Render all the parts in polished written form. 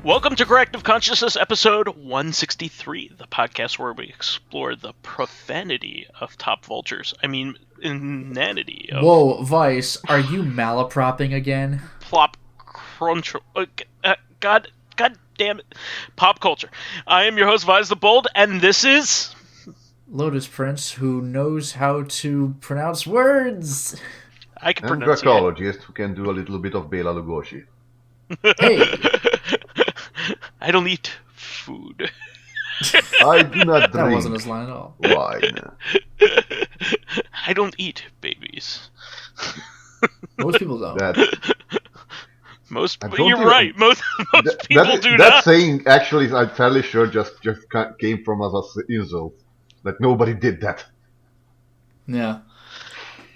Welcome to Corrective Consciousness, episode 163, the podcast where we explore the profanity of top vultures. I mean, inanity of... Whoa, Vice, are you malapropping again? Plop crunch... God damn it. Pop culture. I am your host, vysethebold, and this is... Lotus Prince, who knows how to pronounce words. I can I'm pronounce Dracologist, who can do a little bit of Bela Lugosi. Hey, I don't eat food. I do not drink. that wasn't his line at all. Wine. I don't eat babies. Most people don't. You're right. Most people do not. That saying, actually, I'm fairly sure just came from us as insult. Like, nobody did that. Yeah.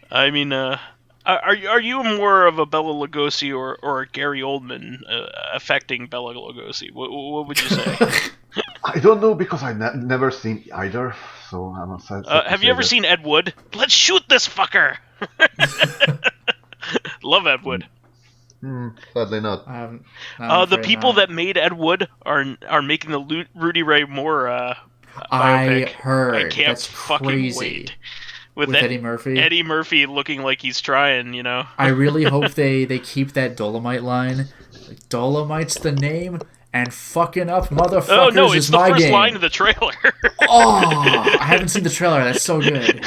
I mean, are you more of a Bela Lugosi or a Gary Oldman affecting Bela Lugosi? What would you say? I don't know, because I've never seen either, so I'm not sad. Have you ever seen Ed Wood? Let's shoot this fucker! Love Ed Wood. Sadly not. The people that made Ed Wood are making the Rudy Ray Moore biopic. I heard. I can't That's fucking crazy. wait. With Eddie Murphy? Eddie Murphy looking like he's trying, you know? I really hope they keep that Dolomite line. Like, Dolomite's the name, and fucking up motherfuckers is my game. It's the first line of the trailer. Oh, I haven't seen the trailer. That's so good.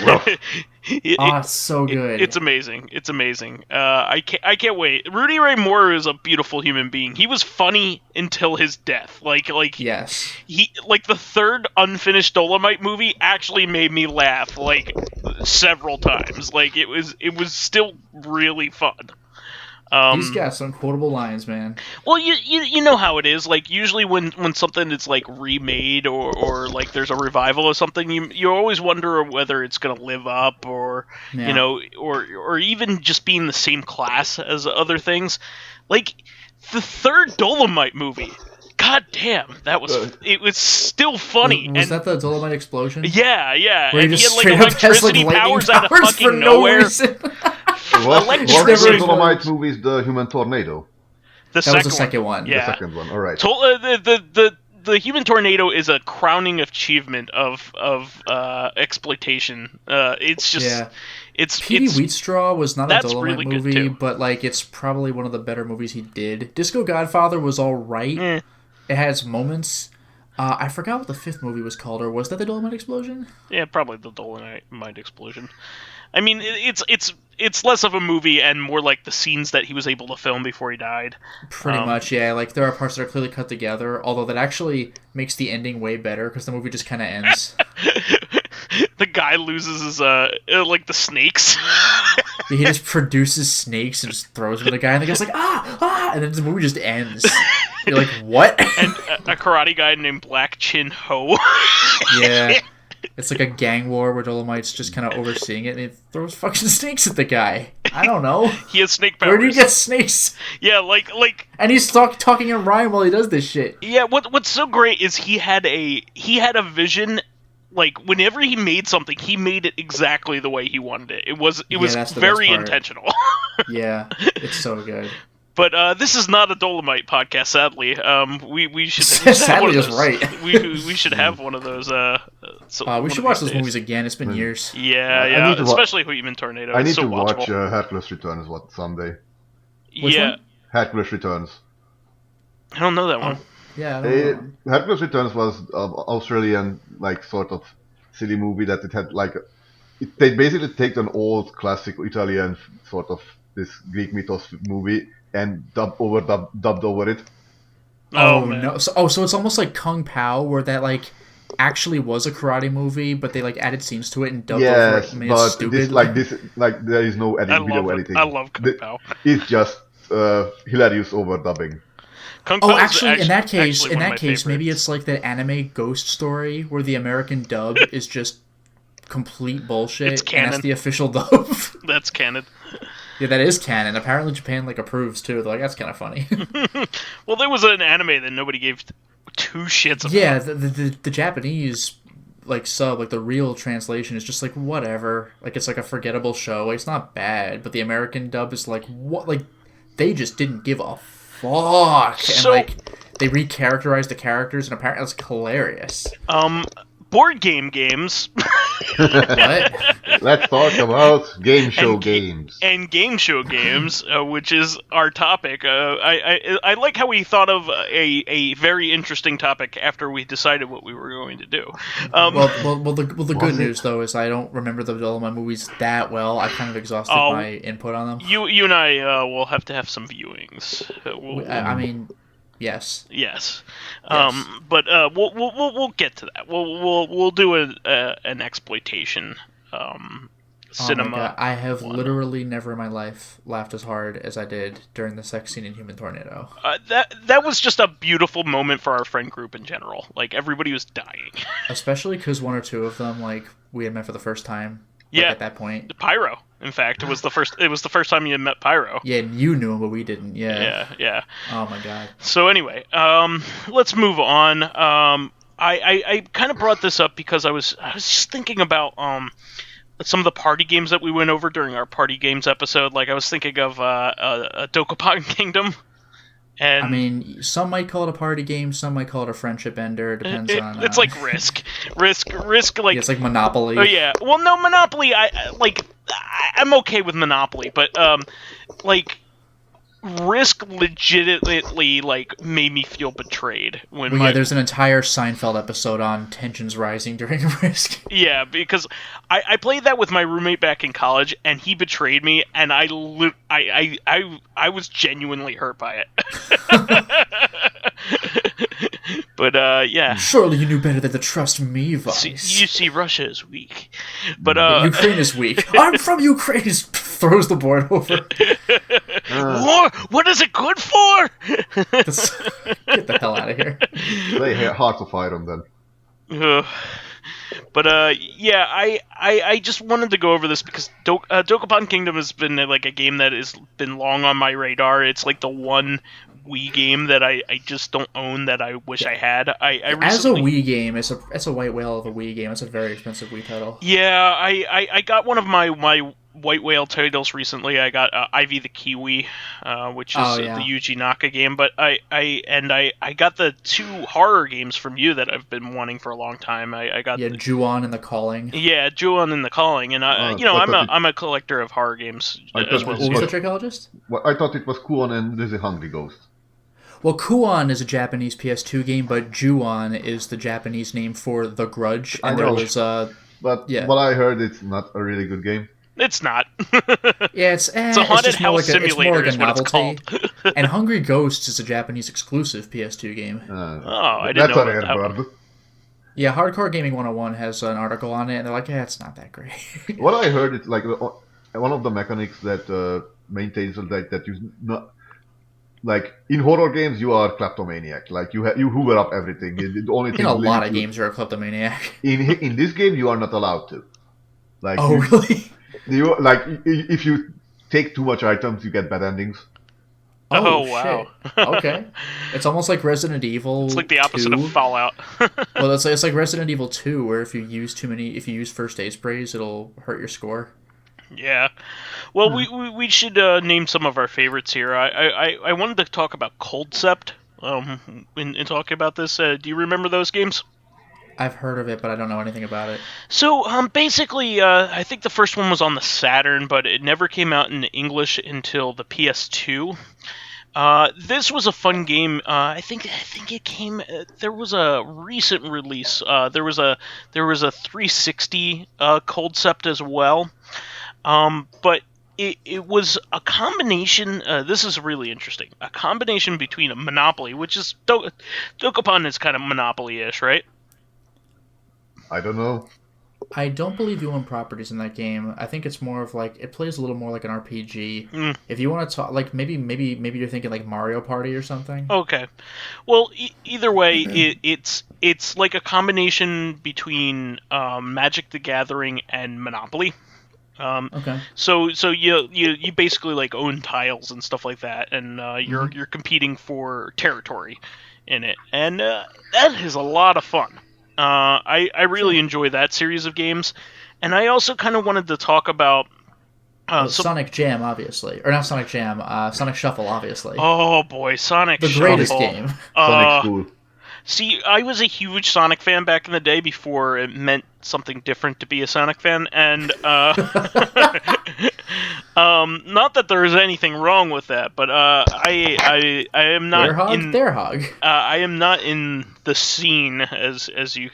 It's so good. It's amazing. It's amazing. I can't wait. Rudy Ray Moore is a beautiful human being. He was funny until his death. Yes. The third unfinished Dolomite movie actually made me laugh several times. It was still really fun. He's got some quotable lines, man. Well, you know how it is. Usually when something is remade or there's a revival of something, you always wonder whether it's gonna live up or or even just be in the same class as other things. The third Dolomite movie. God damn, it was still funny. Was that the Dolomite explosion? Yeah. Where And he just he had electricity has, powers out of fucking for nowhere. No reason. Was Electricity. the Dolomite movies the Human Tornado? That was the second one. Yeah. The second one, alright. The Human Tornado is a crowning achievement of exploitation. It's just... Yeah. Petey Wheatstraw was not a Dolomite really movie, but it's probably one of the better movies he did. Disco Godfather was alright. It has moments. I forgot what the fifth movie was called, or was that the Dolomite Explosion? Yeah, probably the Dolomite Explosion. I mean, it's less of a movie and more like the scenes that he was able to film before he died. Pretty much, yeah. There are parts that are clearly cut together, although that actually makes the ending way better because the movie just kind of ends. The guy loses his the snakes. He just produces snakes and just throws them at the guy, and the guy's like, ah, and then the movie just ends. You're like, what? And a karate guy named Black Chin Ho. Yeah. It's like a gang war where Dolomite's just kind of overseeing it, and he throws fucking snakes at the guy. I don't know. He has snake powers. Where do you get snakes? Yeah, And he's talking in rhyme while he does this shit. Yeah, what's so great is he had a vision. Whenever he made something, he made it exactly the way he wanted it. It was very intentional. Yeah, it's so good. But this is not a Dolomite podcast, sadly. We should sadly just right. we should have one of those. We should watch those movies again. It's been years. Yeah, especially Human Tornado. I need to watch Hercules Returns someday. Which one? Hercules Returns. I don't know that one. Yeah, I don't know. Hercules Returns was an Australian sort of silly movie that it had they basically take an old classic Italian sort of this Greek mythos movie and dubbed over it. Oh no! So it's almost like Kung Pao, where that actually was a karate movie, but they added scenes to it and dubbed over it. Made it stupid. There is no editing. I love Kung Pao. It's just hilarious overdubbing. Actually, in that case, maybe it's like that anime Ghost Story where the American dub is just complete bullshit. It's canon. And that's the official dub. That's canon. Yeah, that is canon. Apparently Japan approves too. They're like, that's kind of funny. Well, there was an anime that nobody gave two shits about. Yeah, the Japanese sub, the real translation is just whatever. It's a forgettable show. It's not bad, but the American dub is what? They just didn't give a fuck. So, And they recharacterized the characters, and apparently it's hilarious. Board games. What? Let's talk about game show games. And game show games, which is our topic. I like how we thought of a very interesting topic after we decided what we were going to do. The good news though is I don't remember the Dolomite movies that well. I kind of exhausted my input on them. You and I will have to have some viewings. I mean. Yes. But we'll get to that. We'll do an exploitation cinema. Oh my God. I have literally never in my life laughed as hard as I did during the sex scene in Human Tornado. That was just a beautiful moment for our friend group in general. Like everybody was dying. Especially because one or two of them, like, we had met for the first time. Like, yeah. At that point. Pyro. In fact, it was the first time you had met Pyro. Yeah, and you knew him, but we didn't. Yeah. Yeah. Oh my God. So anyway, let's move on. I kind of brought this up because I was just thinking about some of the party games that we went over during our party games episode. Like I was thinking of Dokapon Kingdom. And I mean, some might call it a party game, some might call it a friendship ender. Depends on. It's like Risk. Like yeah, it's like Monopoly. Oh yeah. Well, no, Monopoly. I'm okay with Monopoly, but like Risk legitimately like made me feel betrayed when. Well, yeah, there's an entire Seinfeld episode on tensions rising during Risk. Yeah, because I played that with my roommate back in college, and he betrayed me, and I was genuinely hurt by it. But yeah. Surely you knew better than to trust me, Vice. You see, Russia is weak, but Ukraine is weak. I'm from Ukraine. He throws the board over. War? What is it good for? Get the hell out of here. They hard to fight them then. But yeah, I just wanted to go over this because Dokapon Kingdom has been like a game that has been long on my radar. It's like the one Wii game that I just don't own that I wish I had. As a Wii game, it's a white whale of a Wii game. It's a very expensive Wii title. Yeah, I got one of my white whale titles recently. I got Ivy the Kiwi, which is the Yuji Naka game. But I got the two horror games from you that I've been wanting for a long time. I got Ju-on and The Calling. Yeah, Ju-on and The Calling, and I'm a collector of horror games as well. What was the Dracologist? Well, I thought it was Kuon and the Hungry Ghost. Well, Kuon is a Japanese PS2 game, but Ju-on is the Japanese name for The Grudge. And there was But what I heard, it's not a really good game. It's not. Yeah, it's a haunted house simulator is what it's called. And Hungry Ghosts is a Japanese exclusive PS2 game. I didn't know about that. Yeah, Hardcore Gaming 101 has an article on it, and they're like, yeah, it's not that great. What I heard, it's like one of the mechanics that maintains that you not. Like, in horror games, you are kleptomaniac. Like, you hoover up everything. The only thing in a lot of games, you're a kleptomaniac. In this game, you are not allowed to. Like, really? If you take too much items, you get bad endings. Oh wow. Okay. It's almost like Resident Evil. It's like the opposite 2. of Fallout. Well, it's like Resident Evil 2, where if you use first aid sprays, it'll hurt your score. Yeah. Well, we should name some of our favorites here. I wanted to talk about Coldcept in talking about this. Do you remember those games? I've heard of it, but I don't know anything about it. So, basically, I think the first one was on the Saturn, but it never came out in English until the PS2. This was a fun game. I think it came. There was a recent release. There was a 360 Coldcept as well. But it was a combination. This is really interesting. A combination between a Monopoly, which is Dokapon is kind of Monopoly-ish, right? I don't know. I don't believe you own properties in that game. I think it's more of like it plays a little more like an RPG. If you want to talk, like maybe you're thinking like Mario Party or something. Okay, well either way, it's like a combination between Magic the Gathering and Monopoly. Okay. So you basically like own tiles and stuff like that, and you're competing for territory in it, and that is a lot of fun. I really enjoy that series of games, and I also kind of wanted to talk about Sonic Jam, obviously, or not Sonic Jam, Sonic Shuffle, obviously. Oh boy, Sonic The Shuffle. greatest game. Sonic's cool. See, I was a huge Sonic fan back in the day before it meant something different to be a Sonic fan, and not that there is anything wrong with that, but I am not I am not in the scene as you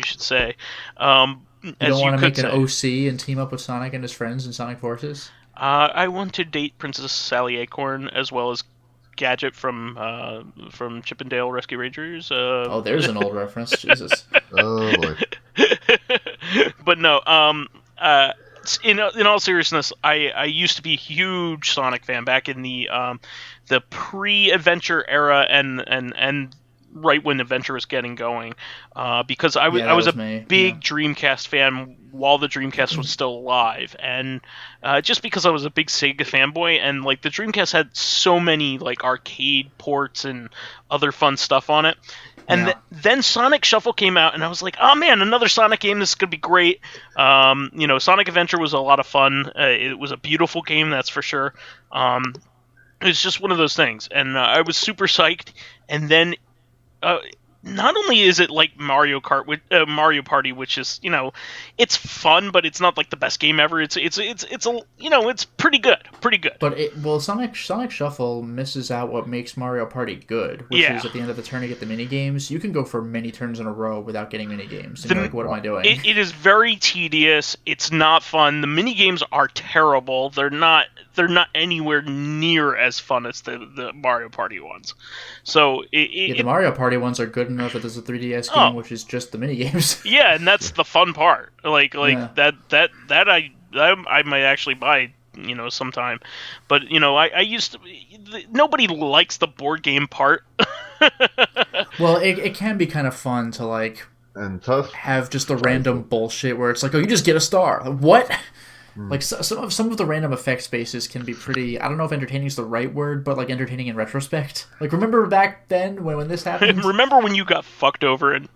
should say. You don't want to make an OC and team up with Sonic and his friends in Sonic Forces? I want to date Princess Sally Acorn as well as Gadget from Chip and Dale Rescue Rangers. There's an old reference. Jesus. Oh boy. But no. In all seriousness, I used to be a huge Sonic fan back in the pre-Adventure era and right when Adventure was getting going, because I was a big Dreamcast fan while the Dreamcast was still alive, and just because I was a big Sega fanboy, and like the Dreamcast had so many like arcade ports and other fun stuff on it. And then Sonic Shuffle came out, and I was like, oh man, another Sonic game, this is going to be great. Sonic Adventure was a lot of fun. It was a beautiful game, that's for sure. It was just one of those things, and I was super psyched. And then not only is it like Mario Party, which is, it's fun, but it's not like the best game ever. It's pretty good. But Sonic Shuffle misses out what makes Mario Party good, which is at the end of the turn you get the mini games. You can go for many turns in a row without getting mini games. And you're like, what am I doing? It is very tedious. It's not fun. The mini games are terrible. They're not anywhere near as fun as the Mario Party ones. So the Mario Party ones are good enough that there's a 3DS game, which is just the mini games. Yeah, and that's the fun part. That I might actually buy, sometime. But I used to. Nobody likes the board game part. Well, it can be kind of fun to have just the random bullshit where it's like, oh, you just get a star. What? Like some of the random effect spaces can be pretty. I don't know if entertaining is the right word, but like entertaining in retrospect. Like remember back then when this happened? Remember when you got fucked over and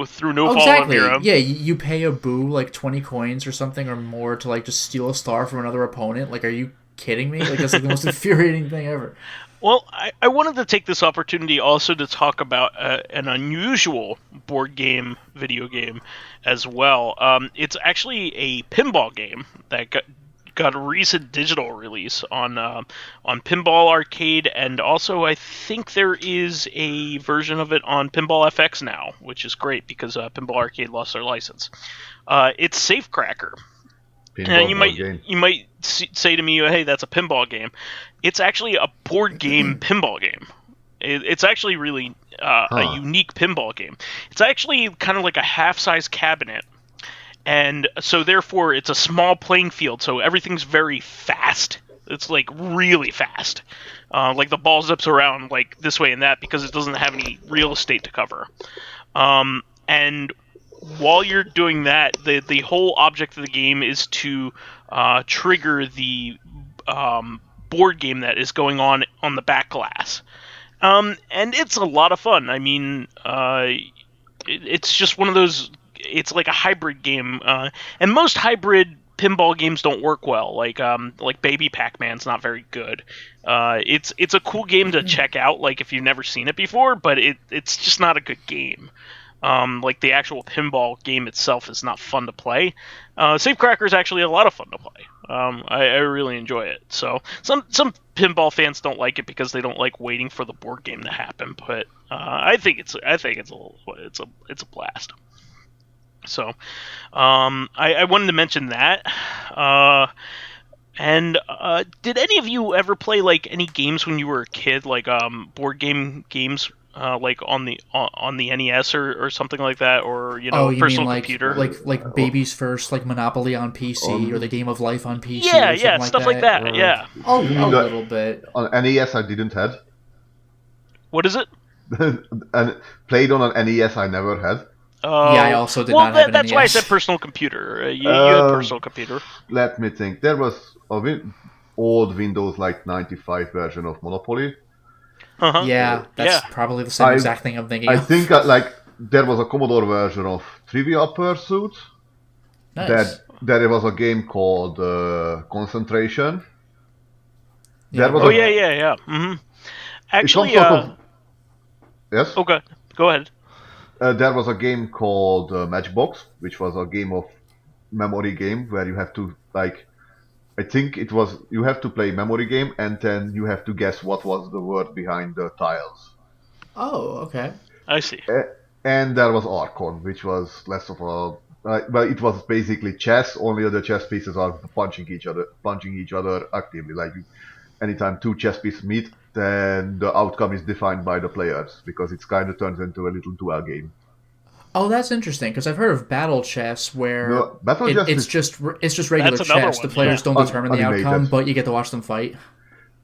through no fault of your own? Yeah, you pay a boo like 20 coins or something or more to like just steal a star from another opponent. Like, are you kidding me? Like that's like the most infuriating thing ever. Well, I wanted to take this opportunity also to talk about an unusual video game as well. It's actually a pinball game that got a recent digital release on Pinball Arcade, and also I think there is a version of it on Pinball FX now, which is great because Pinball Arcade lost their license. It's Safecracker. And you might say to me, hey, that's a pinball game. It's actually a board game pinball game. It's actually really a unique pinball game. It's actually kind of like a half-size cabinet. And so therefore it's a small playing field, so everything's very fast. It's like really fast. Like the ball zips around like this way and that because it doesn't have any real estate to cover. And while you're doing that, the whole object of the game is to trigger the board game that is going on the back glass. And it's a lot of fun. I mean, it's just one of those... It's like a hybrid game. And most hybrid pinball games don't work well. Like Baby Pac-Man's not very good. It's a cool game to check out, like if you've never seen it before, but it's just not a good game. Like the actual pinball game itself is not fun to play. Safecracker is actually a lot of fun to play. I really enjoy it. So some pinball fans don't like it because they don't like waiting for the board game to happen. But I think it's a blast. So I wanted to mention that. And did any of you ever play like any games when you were a kid, like board games? Like on the NES or something like that, or personal computer, like Baby's First, like Monopoly on PC, or the Game of Life on PC. Yeah, stuff like that. Or, yeah. A little bit. On NES, I didn't have. What is it? And played on an NES, I never had. I also did not have an that's NES. Why I said personal computer. You had a personal computer. Let me think. There was an old Windows like 95 version of Monopoly. Uh-huh. Yeah, that's probably the same exact thing I'm thinking of. I think there was a Commodore version of Trivial Pursuit. Nice. There was a game called Concentration. Yeah, yeah. Mm-hmm. Actually, yes. Okay, go ahead. There was a game called Matchbox, which was a game of memory game where you have to I think it was you have to play memory game and then you have to guess what was the word behind the tiles. Oh, okay. I see. And there was Archon, which was less of a well, it was basically chess. Only the chess pieces are punching each other actively. Like anytime two chess pieces meet, then the outcome is defined by the players because it's kind of turns into a little duel game. Oh, that's interesting because I've heard of battle chess where No, battle chess it's just regular chess. The players don't determine the outcome, but you get to watch them fight.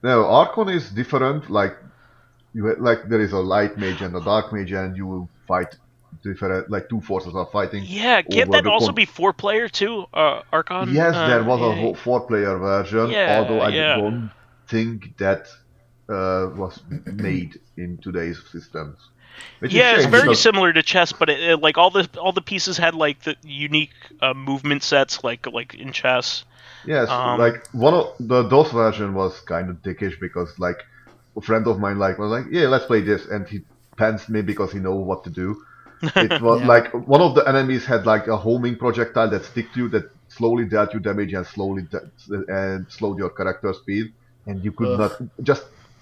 No, Archon is different. Like there is a light mage and a dark mage, and you will fight different. Like two forces are fighting. Yeah, can't that also be 4-player too? Archon. Yes, there was a 4-player version. Although I don't think that was made in today's systems. It's very similar to chess, but it like all the pieces had like the unique movement sets, like in chess. Yes, like one of the DOS version was kind of dickish because like a friend of mine was like, yeah, let's play this, and he pants me because he knows what to do. It was like one of the enemies had like a homing projectile that stick to you that slowly dealt you damage and slowed your character speed, and you could not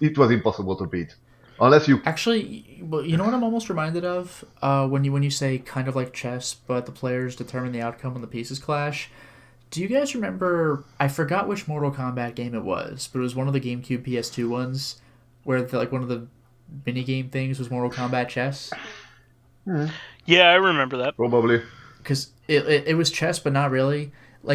it was impossible to beat. Unless you actually, well, you know what I'm almost reminded of when you say kind of like chess, but the players determine the outcome when the pieces clash. Do you guys remember? I forgot which Mortal Kombat game it was, but it was one of the GameCube PS2 ones, where one of the mini game things was Mortal Kombat chess. Yeah, I remember that. Probably because it was chess, but not really.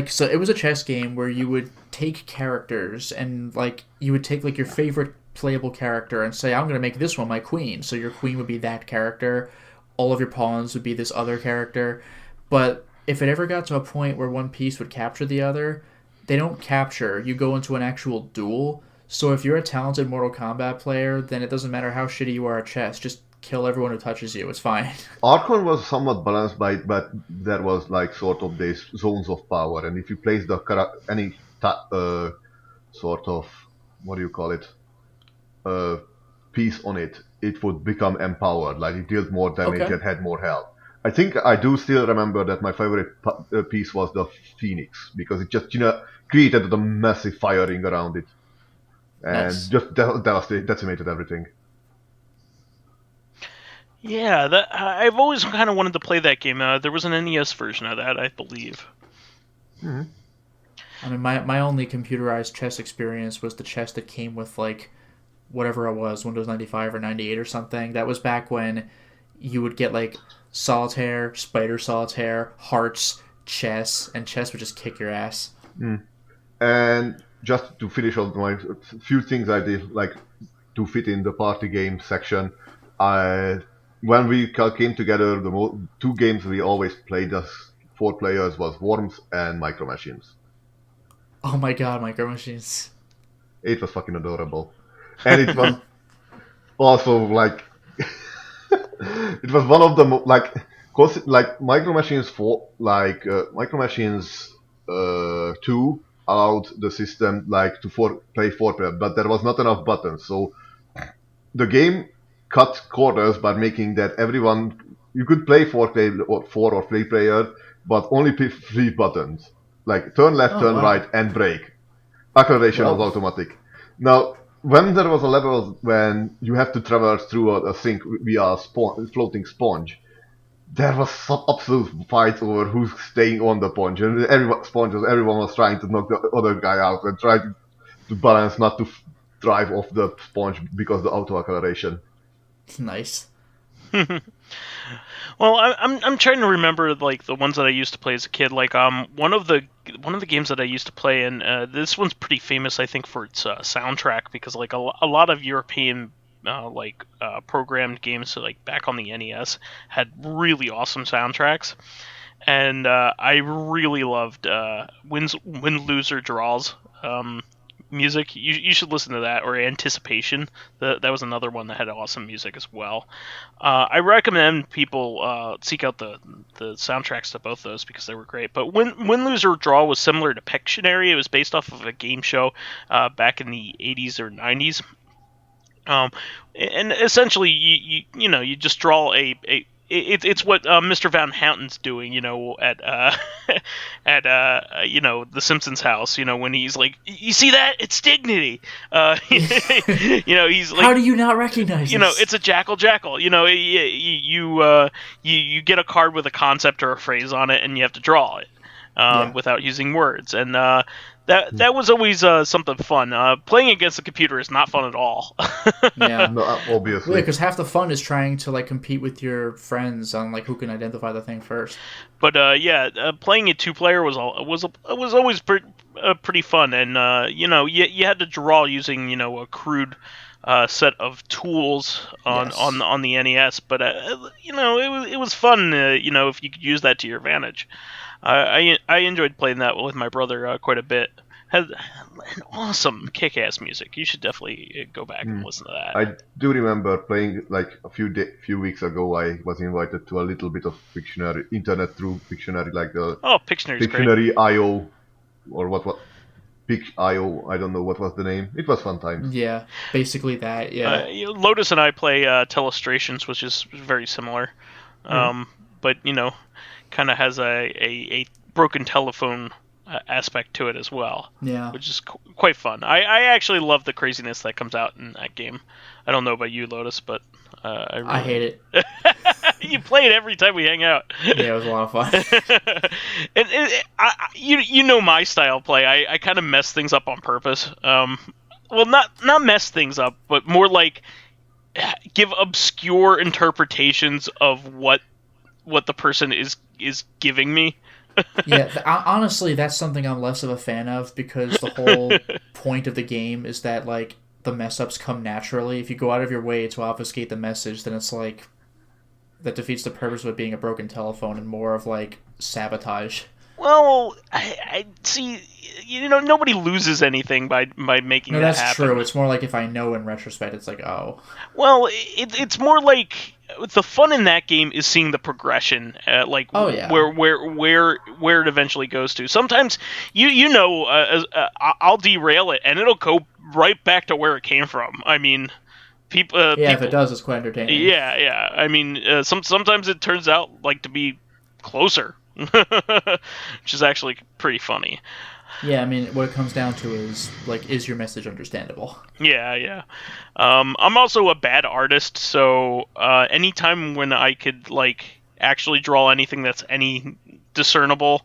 So it was a chess game where you would take characters and you would take your favorite playable character and say, I'm going to make this one my queen. So your queen would be that character. All of your pawns would be this other character. But if it ever got to a point where one piece would capture the other, they don't capture. You go into an actual duel. So if you're a talented Mortal Kombat player, then it doesn't matter how shitty you are at chess. Just kill everyone who touches you. It's fine. Archon was somewhat balanced but there was sort of these zones of power. And if you place any sort of, what do you call it? Piece on it, it would become empowered. Like it dealt more damage and had more health. I think I do still remember that my favorite piece was the Phoenix because it just created a massive fire ring around it and just decimated everything. Yeah, I've always kind of wanted to play that game. There was an NES version of that, I believe. Mm-hmm. I mean, my only computerized chess experience was the chess that came with whatever it was, Windows 95 or 98 or something. That was back when you would get solitaire, spider solitaire, hearts, chess, and chess would just kick your ass. And just to finish off my few things I did to fit in the party game section, when we came together, the two games we always played as 4 players was Worms and Micro Machines. Oh my god, Micro Machines. It was fucking adorable. And it was also it was one of the Micro Machines 4 Micro Machines 2 allowed the system to play 4 player, but there was not enough buttons, so the game cut corners by making that you could play 4 or 3 player, but only 3 buttons, turn left, turn right, and brake. Acceleration was automatic. Now, when there was a level when you have to traverse through a sink via a floating sponge, there was some absolute fight over who's staying on the sponge, and everyone was trying to knock the other guy out and try to balance not to drive off the sponge because the auto acceleration. Nice. Well, I'm trying to remember the ones that I used to play as a kid. One of the games that I used to play, and this one's pretty famous, I think, for its soundtrack because a lot of European programmed games, back on the NES, had really awesome soundtracks, and I really loved Win Loser Draws. music. You should listen to that, or Anticipation. That was another one that had awesome music as well. I recommend people seek out the soundtracks to both those because they were great. But Win, Lose, or Draw was similar to Pictionary. It was based off of a game show back in the 80s or 90s. And essentially, you just draw it's what Mr. Van Houten's doing, at the Simpsons house, when he's like, you see that? It's dignity. He's like, how do you not recognize this? It's a jackal. You get a card with a concept or a phrase on it, and you have to draw it without using words, and that was always something fun. Playing against the computer is not fun at all. Yeah, no, obviously. Yeah, because half the fun is trying to compete with your friends on who can identify the thing first. But playing it 2-player was always pretty fun, and you had to draw using a crude set of tools on the NES. But it was fun. If you could use that to your advantage. I enjoyed playing that with my brother quite a bit. Had an awesome kick-ass music. You should definitely go back and listen to that. I do remember playing a few weeks ago. I was invited to a little bit of Pictionary, internet through Pictionary, Pictionary IO, or what Pic IO. I don't know what was the name. It was fun times. Yeah, basically that. Yeah. Lotus and I play Telestrations, which is very similar, but kind of has a broken telephone aspect to it as well. Yeah, which is quite fun. I actually love the craziness that comes out in that game. I don't know about you, Lotus, but I hate it. You play it every time we hang out. Yeah, it was a lot of fun. And my style play. I kind of mess things up on purpose. Well, not mess things up, but more like give obscure interpretations of what the person is giving me. Yeah, honestly, that's something I'm less of a fan of, because the whole point of the game is that the mess ups come naturally. If you go out of your way to obfuscate the message, then it's that defeats the purpose of it being a broken telephone and more of sabotage. Well, I see. Nobody loses anything by making that happen. No, that's true. It's more if I know in retrospect, it's oh. Well, it's more the fun in that game is seeing the progression, where it eventually goes to. Sometimes I'll derail it and it'll go right back to where it came from. I mean, people. If it does, it's quite entertaining. Yeah. I mean, sometimes it turns out to be closer, which is actually pretty funny. Yeah, I mean, what it comes down to is is your message understandable? Yeah. I'm also a bad artist, so anytime when I could actually draw anything that's any discernible.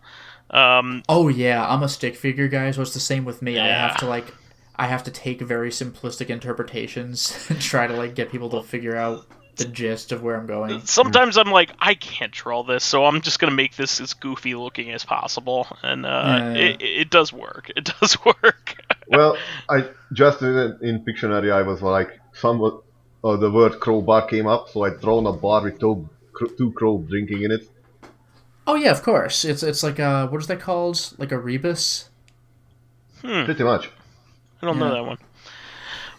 Oh yeah, I'm a stick figure guy, so it's the same with me. Yeah. I have to take very simplistic interpretations and try to get people to figure out the gist of where I'm going. Sometimes I'm I can't draw this, so I'm just gonna make this as goofy looking as possible, and it does work. It does work. Well, I just in Pictionary I was somewhat the word crowbar came up, so I'd drawn a bar with two crows drinking in it. Oh yeah, of course. It's what is that called? A rebus? Pretty much. I don't know that one.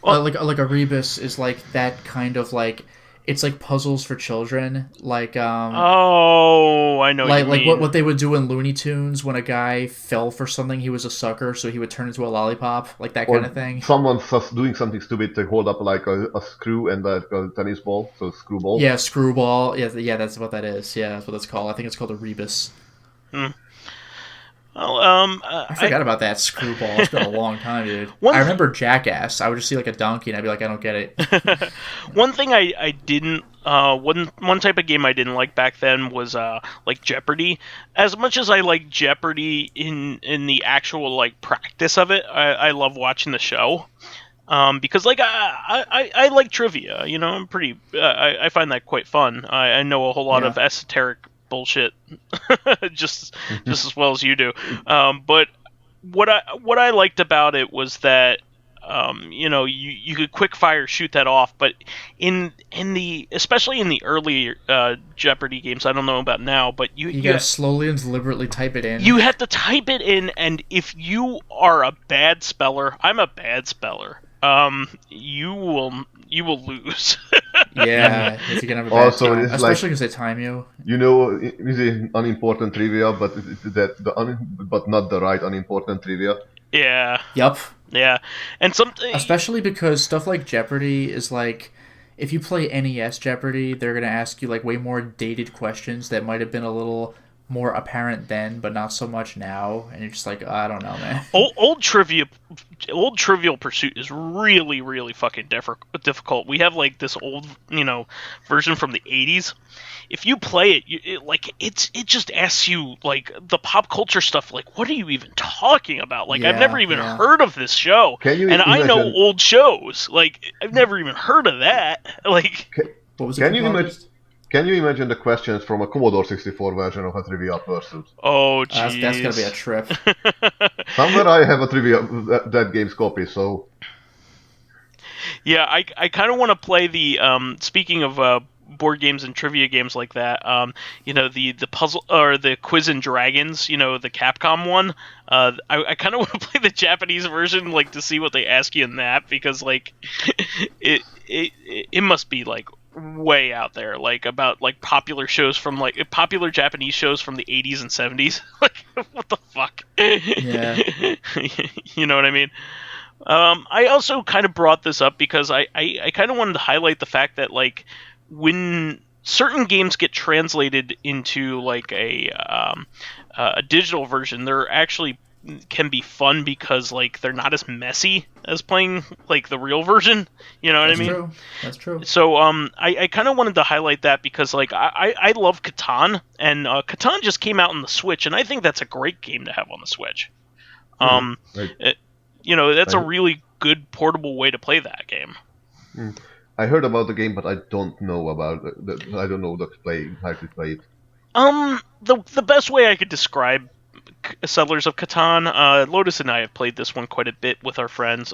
Well, a rebus is that kind of it's puzzles for children, oh, I know what you mean. What they would do in Looney Tunes when a guy fell for something, he was a sucker, so he would turn into a lollipop, that kind of thing. Someone's doing something stupid, they hold up a screw and a tennis ball, so screwball. Yeah, screwball. Yeah, that's what that is. Yeah, that's what it's called. I think it's called a rebus. Well, I forgot about that screwball. It's been a long time, dude. I remember Jackass. I would just see a donkey and I'd be I don't get it. One thing I didn't, one type of game I didn't like back then was Jeopardy. As much as I like Jeopardy in the actual practice of it, I love watching the show. Because I like trivia. I'm pretty. I find that quite fun. I know a whole lot of esoteric bullshit just as well as you do, but what I liked about it was that you could quick fire shoot that off. But especially in the early Jeopardy games, I don't know about now, but you gotta slowly and deliberately type it in. You have to type it in, and if you are a bad speller, I'm a bad speller. You will lose. Yeah, if you're gonna have a bad time, especially because they time you. This is unimportant trivia, but but not the right unimportant trivia. Yeah. Yep. Yeah, and especially because stuff like Jeopardy is like, if you play NES Jeopardy, they're gonna ask you like way more dated questions that might have been a little more apparent then, but not so much now, and you're just like, I don't know, man. Old Trivial Pursuit is really, really fucking difficult. We have like this old, version from the 80s. If you play it, it just asks you like the pop culture stuff. Like, what are you even talking about? Like, I've never even heard of this show, I know old shows. Like, I've never even heard of that. Like, what was it? Can you imagine the questions from a Commodore 64 version of a Trivia Pursuit? Oh, jeez. That's gonna be a trip. Somewhere I have a trivia that game's copy, so. Yeah, I kind of want to play the. Speaking of board games and trivia games like that, the puzzle or the Quiz and Dragons, the Capcom one. I kind of want to play the Japanese version, like to see what they ask you in that, because like, it must be like way out there, like about like popular shows from like popular Japanese shows from the 80s and 70s. Like, what the fuck? Yeah. You know what I mean? I also kind of brought this up because I kind of wanted to highlight the fact that like when certain games get translated into like a digital version, they're actually can be fun because like they're not as messy as playing like the real version. You know what I mean? True. That's true. So I kind of wanted to highlight that because like I love Catan, and Catan just came out on the Switch, and I think that's a great game to have on the Switch. That's a really good portable way to play that game. I heard about the game, but I don't know about it. I don't know how to play it. The best way I could describe Settlers of Catan, Lotus and I have played this one quite a bit with our friends.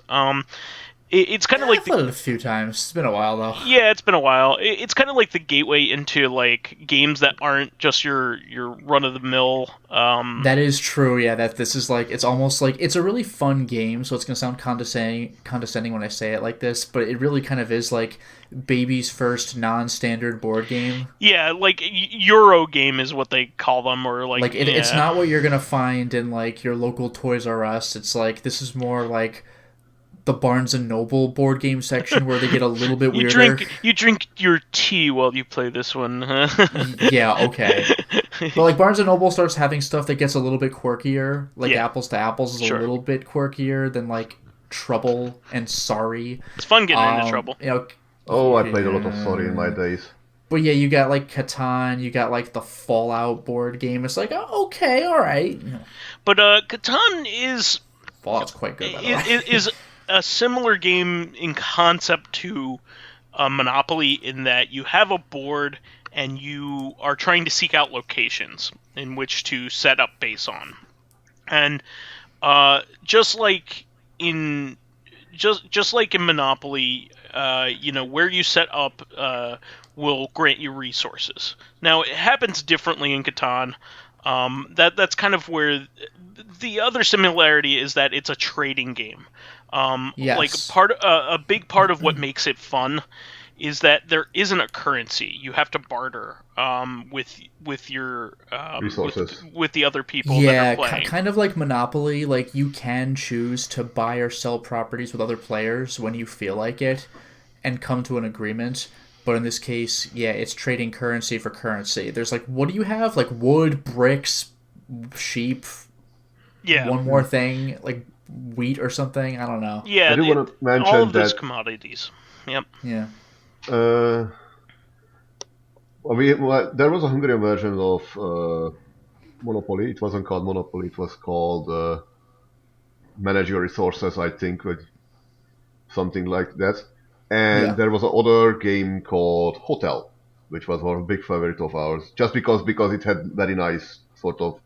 It's kind of like I've played it a few times. It's been a while though. Yeah, it's been a while. It's kind of like the gateway into like games that aren't just your run of the mill. That is true. Yeah, that this is like, it's almost like it's a really fun game. So it's gonna sound condescending when I say it like this, but it really kind of is like baby's first non-standard board game. Yeah, like Euro game is what they call them, or like it's not what you're gonna find in like your local Toys R Us. It's like, this is more like the Barnes and Noble board game section where they get a little bit weirder. You drink your tea while you play this one. Yeah, okay. But like Barnes and Noble starts having stuff that gets a little bit quirkier. Like Apples to Apples is a little bit quirkier than like Trouble and Sorry. It's fun getting into Trouble. I played a lot of Sorry in my days. But yeah, you got like Catan, you got like the Fallout board game. It's like, okay, all right. But Catan is... Fallout's quite good, by the way. Is a similar game in concept to Monopoly, in that you have a board and you are trying to seek out locations in which to set up base on. And just like in Monopoly, where you set up will grant you resources. Now, it happens differently in Catan. That's kind of where the other similarity is, that it's a trading game. Yes. Like a big part of what makes it fun is that there isn't a currency. You have to barter with your resources with the other people that are playing. Kind of like Monopoly. Like, you can choose to buy or sell properties with other players when you feel like it, and come to an agreement. But in this case, it's trading currency for currency. There's like, what do you have? Like wood, bricks, sheep. Yeah. One more thing, like wheat or something. I don't know. Yeah. I do want to mention all of those commodities. Yep. Yeah. There was a Hungarian version of Monopoly. It wasn't called Monopoly. It was called Manage Your Resources, I think, with something like that. And there was another game called Hotel, which was a big favorite of ours, just because it had very nice sort of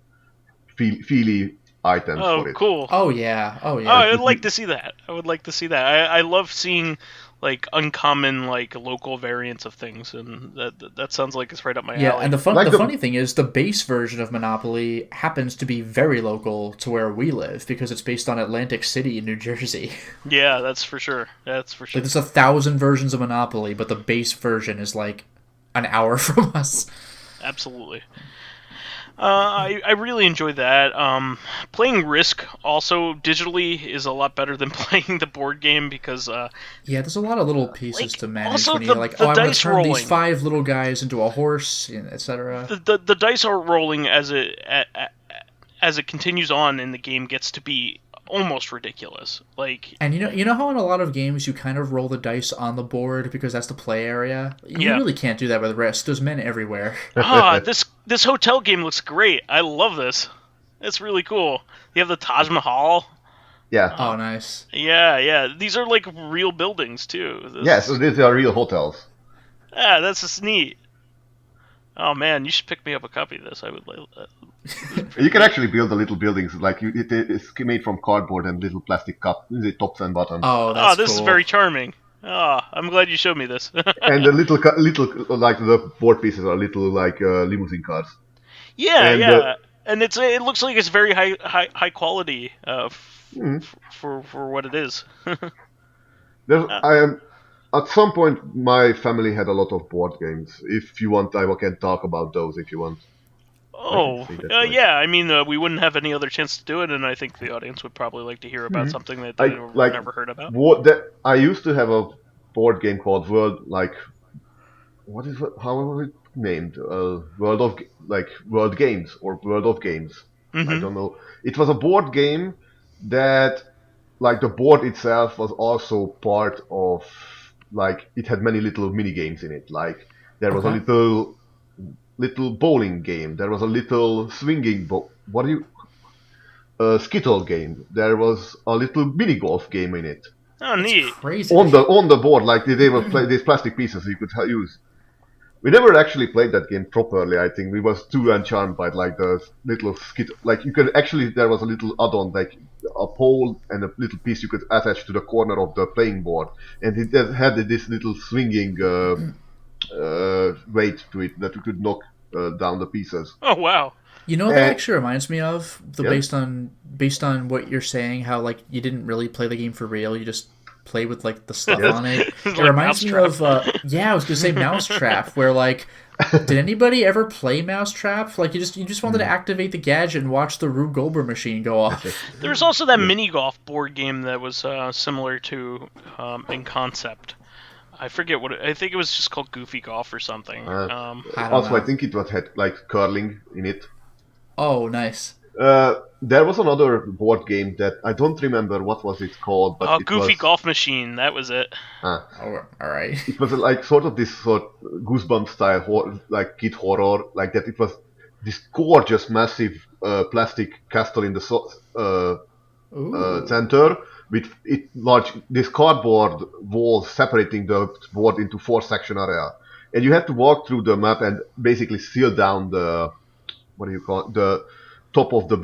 feely items for it. Cool. Oh yeah. Oh yeah. I would like to see that. I love seeing like uncommon like local variants of things, and that sounds like it's right up my alley. Yeah, and the funny thing is the base version of Monopoly happens to be very local to where we live because it's based on Atlantic City in New Jersey. Yeah, that's for sure. Like there's 1,000 versions of Monopoly, but the base version is like an hour from us. Absolutely. I really enjoyed that. Playing Risk also digitally is a lot better than playing the board game because yeah, there's a lot of little pieces to manage also when you're like, I want to turn rolling. These 5 little guys into a horse, etc. The dice are rolling as it continues on in the game gets to be almost ridiculous. Like, and you know how in a lot of games you kind of roll the dice on the board because that's the play area. You really can't do that with Risk. There's men everywhere. This hotel game looks great. I love this. It's really cool. You have the Taj Mahal. Yeah. Oh, nice. Yeah. These are like real buildings too. So these are real hotels. Yeah, that's just neat. Oh man, you should pick me up a copy of this. I would like that. You can actually build the little buildings it's made from cardboard and little plastic tops and bottoms. Oh, this is very charming. I'm glad you showed me this. And the little like the board pieces are little like limousine cars. Yeah, and it looks like it's very high quality for what it is. At some point, my family had a lot of board games. If you want, I can talk about those if you want. Yeah. I mean, we wouldn't have any other chance to do it, and I think the audience would probably like to hear about something that they've never heard about. I used to have a board game called World named? World Games or World of Games. Mm-hmm. I don't know. It was a board game that, like, the board itself was also part of, like, it had many little mini games in it. Like, there was a little bowling game. There was a little swinging skittle game. There was a little mini golf game in it. Oh, neat! Crazy. On the board, like they were these plastic pieces you could use. We never actually played that game properly. I think we was too enchanted by like the little skittle. Like you could actually, there was a little add-on, like a pole and a little piece you could attach to the corner of the playing board, and it had this little swinging weight to it that you could knock down the pieces. Oh wow! You know what that actually reminds me of? Based on what you're saying, how like you didn't really play the game for real, you just play with like the stuff on it. It reminds me of I was gonna say Mousetrap, where like did anybody ever play Mousetrap? Like you just wanted to activate the gadget and watch the Rube Goldberg machine go off. There was also that mini golf board game that was similar to in concept. I forget I think it was just called Goofy Golf or something. I think it had like curling in it. Oh, nice. There was another board game that I don't remember what was it called. But Goofy Golf Machine. That was it. All right. It was like sort of this Goosebumps style, like kid horror, like that. It was this gorgeous, massive plastic castle in the center with this cardboard wall separating the board into 4 section area, and you had to walk through the map and basically seal down the the top of the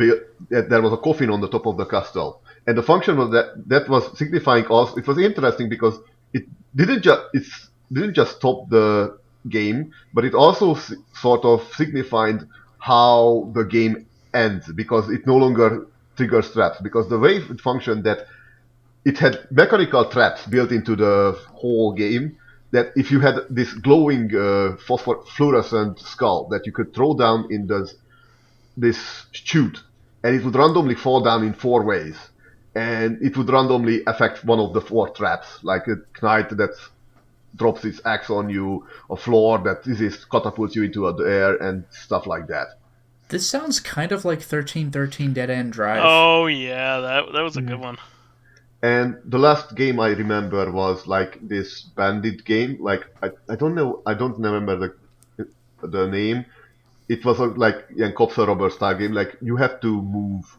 there was a coffin on the top of the castle, and the function was that was signifying also. It was interesting because it didn't just stop the game, but it also sort of signified how the game ends, because it no longer triggers traps, because the way it functioned, that it had mechanical traps built into the whole game, that if you had this glowing fluorescent skull that you could throw down in this chute, and it would randomly fall down in 4 ways, and it would randomly affect one of the 4 traps, like a knight that drops its axe on you, a floor that catapults you into the air, and stuff like that. This sounds kind of like 1313 Dead End Drive. Oh yeah, that was a good one. And the last game I remember was like this bandit game. Like I don't remember the name. It was like a cops and robbers style game. Like you have to move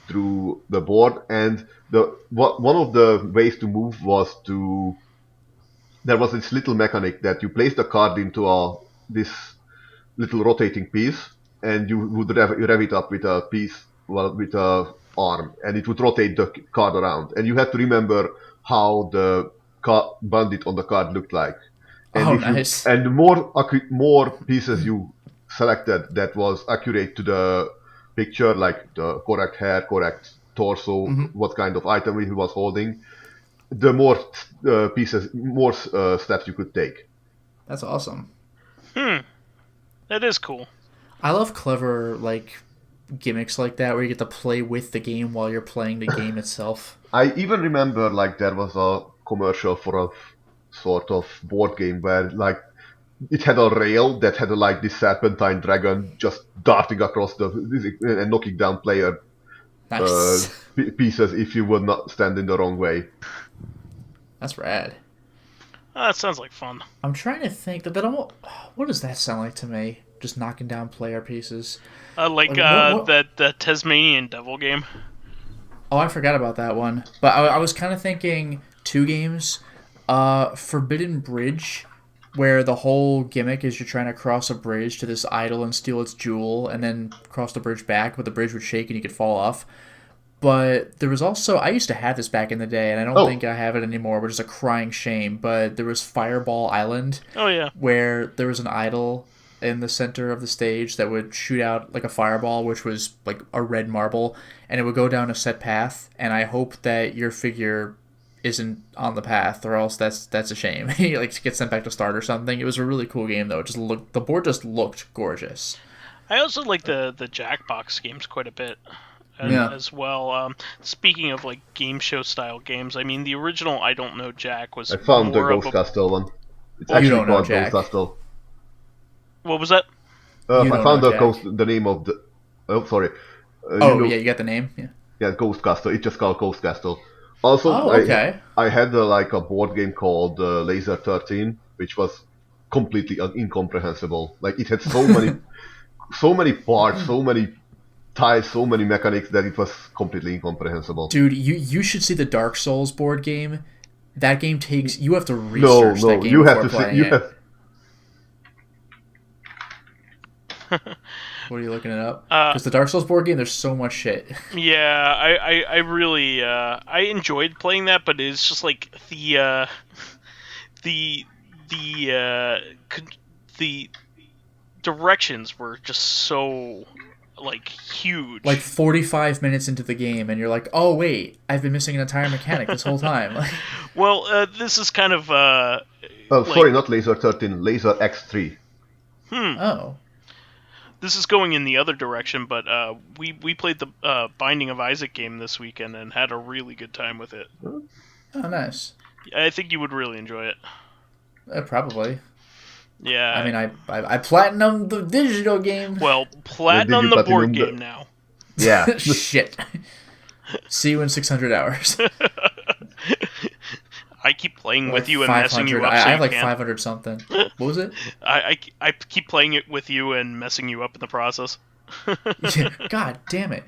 through the board, and one of the ways to move was there was this little mechanic that you place the card into this little rotating piece, and you would rev it up with a piece with a arm, and it would rotate the card around, and you had to remember how the bandit on the card looked like. And oh, nice. And the more pieces you selected that was accurate to the picture, like the correct hair, correct torso, what kind of item he was holding, the more steps you could take. That's awesome. That is cool. I love clever gimmicks like that where you get to play with the game while you're playing the game itself. I even remember there was a commercial for a sort of board game where it had a rail that had this serpentine dragon just darting across and knocking down player pieces if you would not stand in the wrong way. That's rad. That sounds like fun. I'm trying to think what does that sound like to me? Just knocking down player pieces. That Tasmanian Devil game. Oh, I forgot about that one. But I was kind of thinking 2 games. Forbidden Bridge, where the whole gimmick is you're trying to cross a bridge to this idol and steal its jewel, and then cross the bridge back, but the bridge would shake and you could fall off. But there was also, I used to have this back in the day, and I don't think I have it anymore, which is a crying shame, but there was Fireball Island. Oh, yeah. Where there was an idol in the center of the stage that would shoot out like a fireball, which was like a red marble, and it would go down a set path, and I hope that your figure isn't on the path, or else that's a shame. You get sent back to start or something. It was a really cool game, though. The board just looked gorgeous. I also like the Jackbox games quite a bit. As well. Speaking of game show style games, I mean the original I Don't Know Jack was. I found the Ghost Castle one. It's actually called Ghost Castle. What was that? I found the name of the. Oh, sorry. You got the name. Yeah, Ghost Castle. It's just called Ghost Castle. Also, I had a board game called Laser 13, which was completely incomprehensible. It had so many parts, so many tiles, so many mechanics that it was completely incomprehensible. Dude, you should see the Dark Souls board game. That game takes... You have to research that game you have before to playing it. What are you looking it up? Because the Dark Souls board game, there's so much shit. Yeah, I really I enjoyed playing that, but it's just the directions were just so huge. 45 minutes into the game, and you're like, oh wait, I've been missing an entire mechanic this whole time. Well, this is kind of sorry, not Laser 13, Laser X3. Oh. This is going in the other direction, but we played the Binding of Isaac game this weekend and had a really good time with it. Oh, nice. I think you would really enjoy it. Probably. Yeah. I mean, I platinumed the digital game. Well, platinum the board game now. Yeah. Shit. See you in 600 hours. I keep playing with you and messing you up. I have 500 something. What was it? I keep playing it with you and messing you up in the process. God damn it.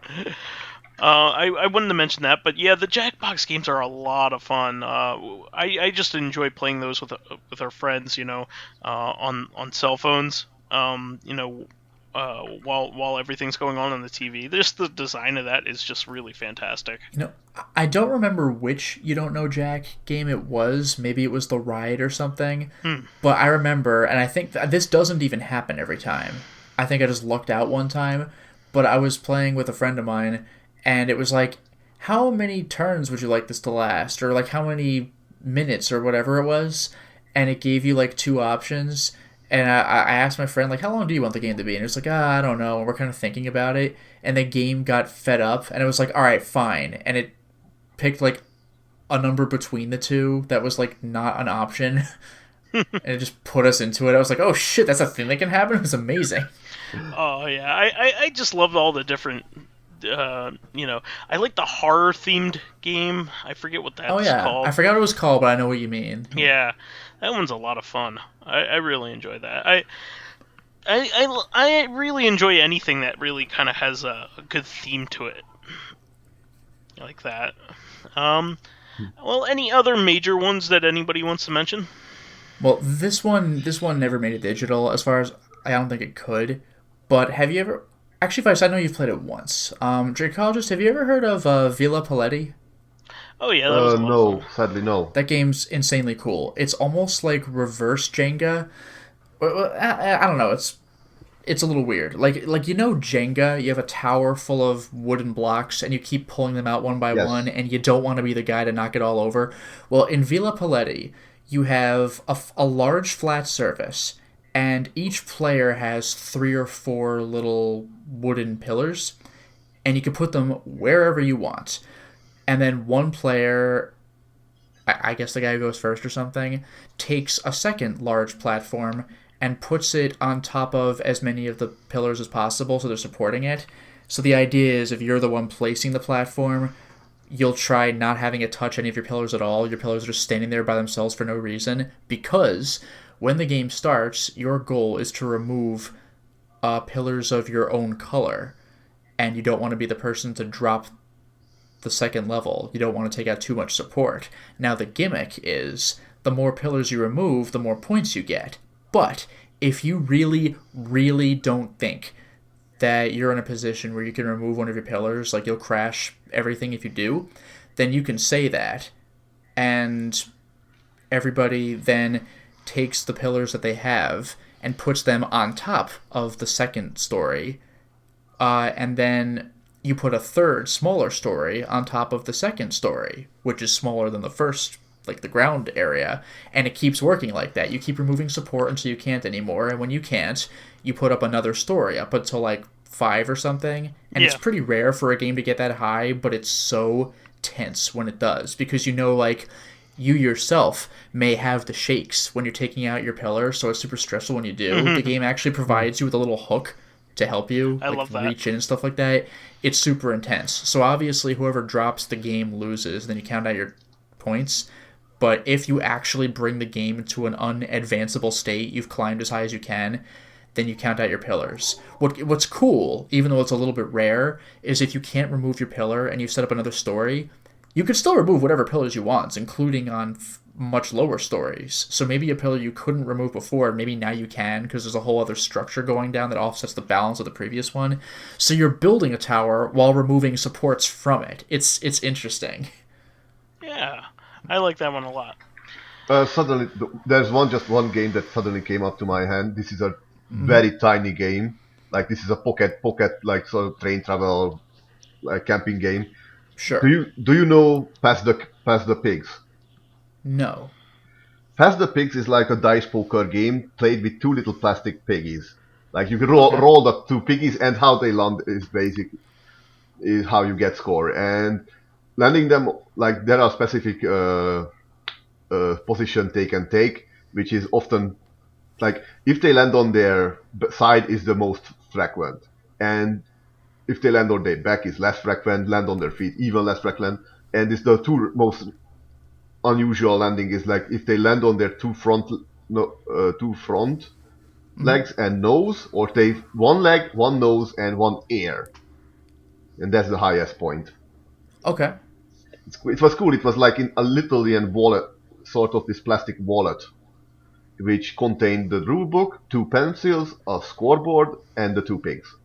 I wanted to mention that, but yeah, the Jackbox games are a lot of fun. I just enjoy playing those with our friends, on cell phones. While everything's going on the TV. Just the design of that is just really fantastic. I don't remember which You Don't Know Jack game it was. Maybe it was The Ride or something. But I remember, and I think this doesn't even happen every time. I think I just lucked out one time. But I was playing with a friend of mine, and it was like, how many turns would you like this to last? Or how many minutes or whatever it was. And it gave you 2 options. And I asked my friend, how long do you want the game to be? And it was like, I don't know. And we're kind of thinking about it. And the game got fed up. And it was like, all right, fine. And it picked, a number between the 2 that was, not an option. And it just put us into it. I was like, oh, shit, that's a thing that can happen? It was amazing. Oh, yeah. I just loved all the different... I like the horror-themed game. I forget what that's called. I forgot what it was called, but I know what you mean. Yeah, that one's a lot of fun. I really enjoy that. I really enjoy anything that really kind of has a good theme to it. I like that. Well, any other major ones that anybody wants to mention? Well, this one never made it digital, as far as I don't think it could. But have you ever... Actually, Vice, I know you've played it once. Dracologist, have you ever heard of Villa Paletti? Oh yeah, that was a lot of fun. Sadly no. That game's insanely cool. It's almost like reverse Jenga. I don't know. It's a little weird. Like Jenga, you have a tower full of wooden blocks, and you keep pulling them out one by one, and you don't want to be the guy to knock it all over. Well, in Villa Paletti, you have a large flat surface, and each player has 3 or 4 little wooden pillars, and you can put them wherever you want. And then one player, I guess the guy who goes first or something, takes a second large platform and puts it on top of as many of the pillars as possible so they're supporting it. So the idea is if you're the one placing the platform, you'll try not having it touch any of your pillars at all. Your pillars are just standing there by themselves for no reason, because when the game starts, your goal is to remove pillars of your own color, and you don't want to be the person to drop the second level. You don't want to take out too much support. Now the gimmick is the more pillars you remove, the more points you get. But if you really, really don't think that you're in a position where you can remove one of your pillars, like you'll crash everything if you do, then you can say that, and everybody then takes the pillars that they have and puts them on top of the second story, and then you put a third, smaller story on top of the second story, which is smaller than the first, like the ground area, and it keeps working like that. You keep removing support until you can't anymore, and when you can't, you put up another story up until like 5 or something, and it's pretty rare for a game to get that high, but it's so tense when it does, because like you yourself may have the shakes when you're taking out your pillar, so it's super stressful when you do. The game actually provides you with a little hook to help you, I love that. Reach in and stuff like that. It's super intense. So obviously whoever drops the game loses, then you count out your points. But if you actually bring the game to an unadvanceable state, you've climbed as high as you can, then you count out your pillars. What's cool, even though it's a little bit rare, is if you can't remove your pillar and you set up another story, you can still remove whatever pillars you want, including on much lower stories. So maybe a pillar you couldn't remove before, maybe now you can, because there's a whole other structure going down that offsets the balance of the previous one. So you're building a tower while removing supports from it. It's interesting. Yeah, I like that one a lot. Suddenly, there's one game that suddenly came up to my hand. This is a very tiny game. Like, this is a pocket, like, sort of train travel, like, camping game. Sure. Do you know Pass the Pigs? No. Pass the Pigs is like a dice poker game played with 2 little plastic piggies. Like, you can roll the 2 piggies, and how they land is how you get score. And landing them, like, there are specific position they can take, which is often, like, if they land on their side is the most frequent, and if they land on their back is less frequent, land on their feet even less frequent, and it's the 2 most unusual landing is like if they land on their 2 front legs and nose, or they 1 leg, 1 nose, and 1 ear, and that's the highest point. Okay. It was cool. It was like in a little wallet, sort of this plastic wallet, which contained the rule book, 2 pencils, a scoreboard, and the 2 pigs.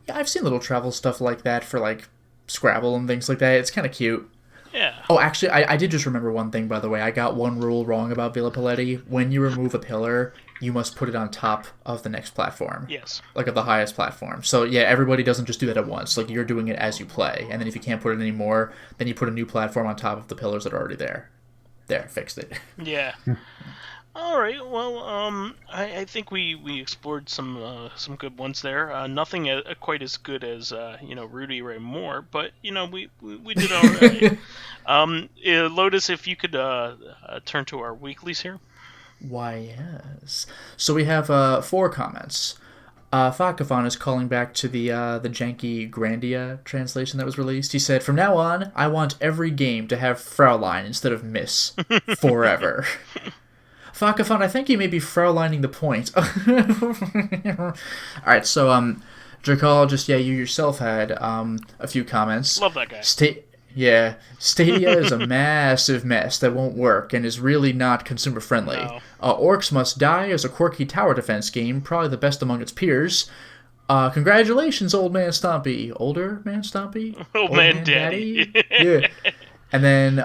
Yeah, I've seen little travel stuff like that for like Scrabble and things like that. It's kind of cute. Yeah. Oh, actually, I did just remember one thing, by the way. I got one rule wrong about Villa Paletti. When you remove a pillar, you must put it on top of the next platform. Yes. Like of the highest platform. So, yeah, everybody doesn't just do that at once. Like, you're doing it as you play. And then if you can't put it anymore, then you put a new platform on top of the pillars that are already there. There, fixed it. Yeah. All right. Well, I think we explored some good ones there. Nothing quite as good as Rudy Ray Moore, but we did all right. Lotus, if you could turn to our weeklies here. Why, yes. So we have 4 comments. Fakafon is calling back to the janky Grandia translation that was released. He said, "From now on, I want every game to have Fraulein instead of Miss. Forever." Fakafon, I think you may be Frauleining the point. Alright, so, Dracologist, yeah, you yourself had a few comments. Love that guy. Stadia is a massive mess that won't work and is really not consumer friendly. No. Orcs Must Die is a quirky tower defense game, probably the best among its peers. Congratulations, old man Stompy. Older man Stompy? Old man Daddy. Yeah. And then,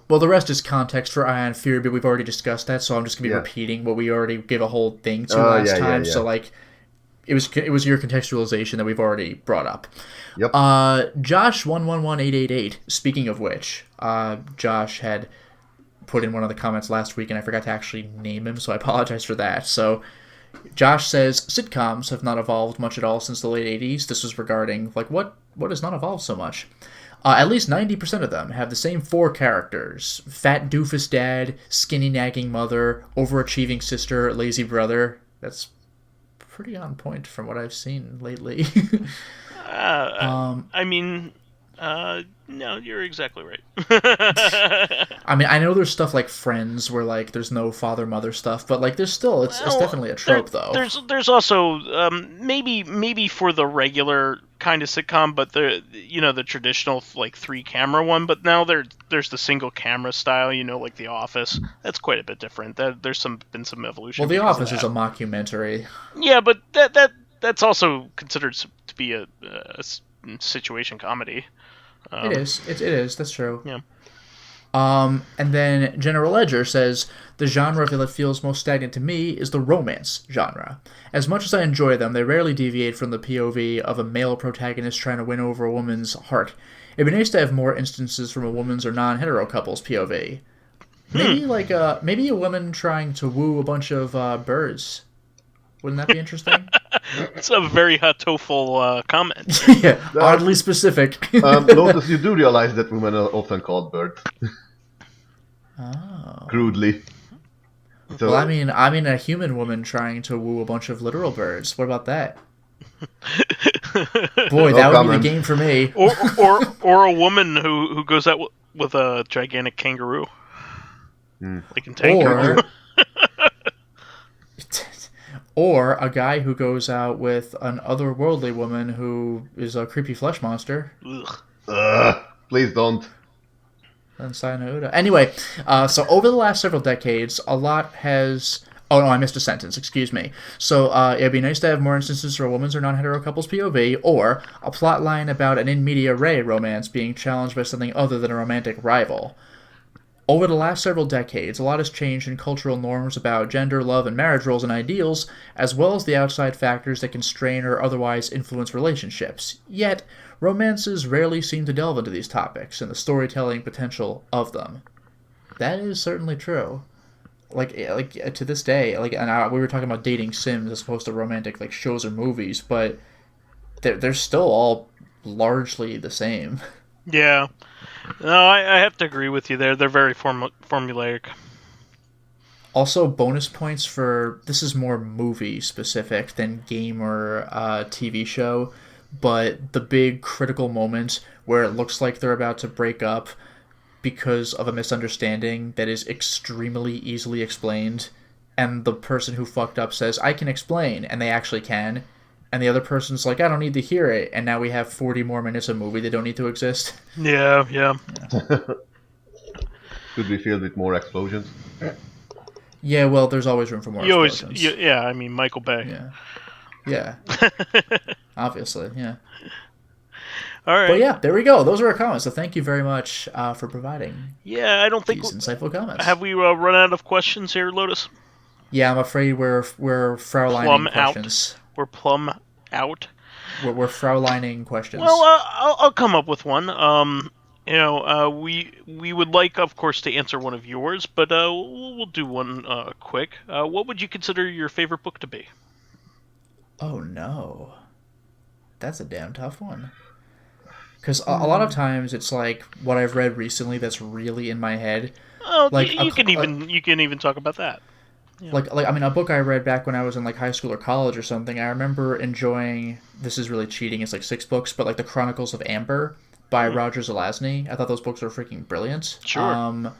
well, the rest is context for Ion Fury, but we've already discussed that, so I'm just going to be repeating what we already gave a whole thing to last time. Yeah. So, like, it was your contextualization that we've already brought up. Yep. Josh 111888. Speaking of which, Josh had put in one of the comments last week, and I forgot to actually name him, so I apologize for that. So, Josh says sitcoms have not evolved much at all since the late 80s. This was regarding, like, what has not evolved so much? At least 90% of them have the same 4 characters: fat doofus dad, skinny nagging mother, overachieving sister, lazy brother. That's pretty on point from what I've seen lately. I mean, no, you're exactly right. I mean, I know there's stuff like Friends where, like, there's no father-mother stuff, but, like, there's still, it's definitely a trope, though. There's also, maybe for the regular kind of sitcom, but the traditional, like, 3-camera one, but now there's the single camera style, like The Office. That's quite a bit different. There's been some evolution. Well, The Office is a mockumentary. Yeah, but that's also considered to be a situation comedy. It is. That's true. Yeah. And then General Ledger says, the genre that feels most stagnant to me is the romance genre. As much as I enjoy them, they rarely deviate from the POV of a male protagonist trying to win over a woman's heart. It'd be nice to have more instances from a woman's or non-hetero couple's POV. Maybe a woman trying to woo a bunch of birds. Wouldn't that be interesting? It's a very hurtful comment. Yeah, oddly specific. Lotus, you do realize that women are often called birds. Oh. Crudely. So, well, I mean a human woman trying to woo a bunch of literal birds. What about that? Boy, that would be the game for me. Or a woman who goes out with a gigantic kangaroo. Like in Kangaroo. Or a guy who goes out with an otherworldly woman who is a creepy flesh monster. Please don't. And Sayonara. Anyway, so over the last several decades, a lot has... Oh, no, I missed a sentence. Excuse me. So, it'd be nice to have more instances for a woman's or non-hetero couple's POV, or a plot line about an in media res romance being challenged by something other than a romantic rival. Over the last several decades, a lot has changed in cultural norms about gender, love, and marriage roles and ideals, as well as the outside factors that constrain or otherwise influence relationships. Yet, romances rarely seem to delve into these topics and the storytelling potential of them. That is certainly true. Like to this day, and we were talking about dating sims as opposed to romantic like shows or movies, but they're still all largely the same. Yeah. No, I have to agree with you there. They're very formulaic. Also, bonus points for... This is more movie-specific than game or TV show, but the big critical moment where it looks like they're about to break up because of a misunderstanding that is extremely easily explained, and the person who fucked up says, I can explain, and they actually can, and the other person's like, I don't need to hear it, and now we have 40 more minutes of movie that don't need to exist. Yeah. Could be filled with more explosions. Yeah, well, there's always room for more explosions. I mean, Michael Bay. Yeah. Obviously, yeah. All right. But yeah, there we go. Those are our comments. So thank you very much for providing. Yeah, I don't think these insightful comments. Have we run out of questions here, Lotus? Yeah, I'm afraid we're Fraulining questions. We're plumb out. We're Fraulining questions. Well, I'll come up with one. We would like, of course, to answer one of yours, but we'll do one quick. What would you consider your favorite book to be? Oh no, that's a damn tough one. Because a lot of times it's like what I've read recently that's really in my head. Oh, like you can even talk about that. Yeah. Like I mean, a book I read back when I was in like high school or college or something. I remember enjoying. This is really cheating. It's like 6 books, but like the Chronicles of Amber by Roger Zelazny. I thought those books were freaking brilliant. Sure.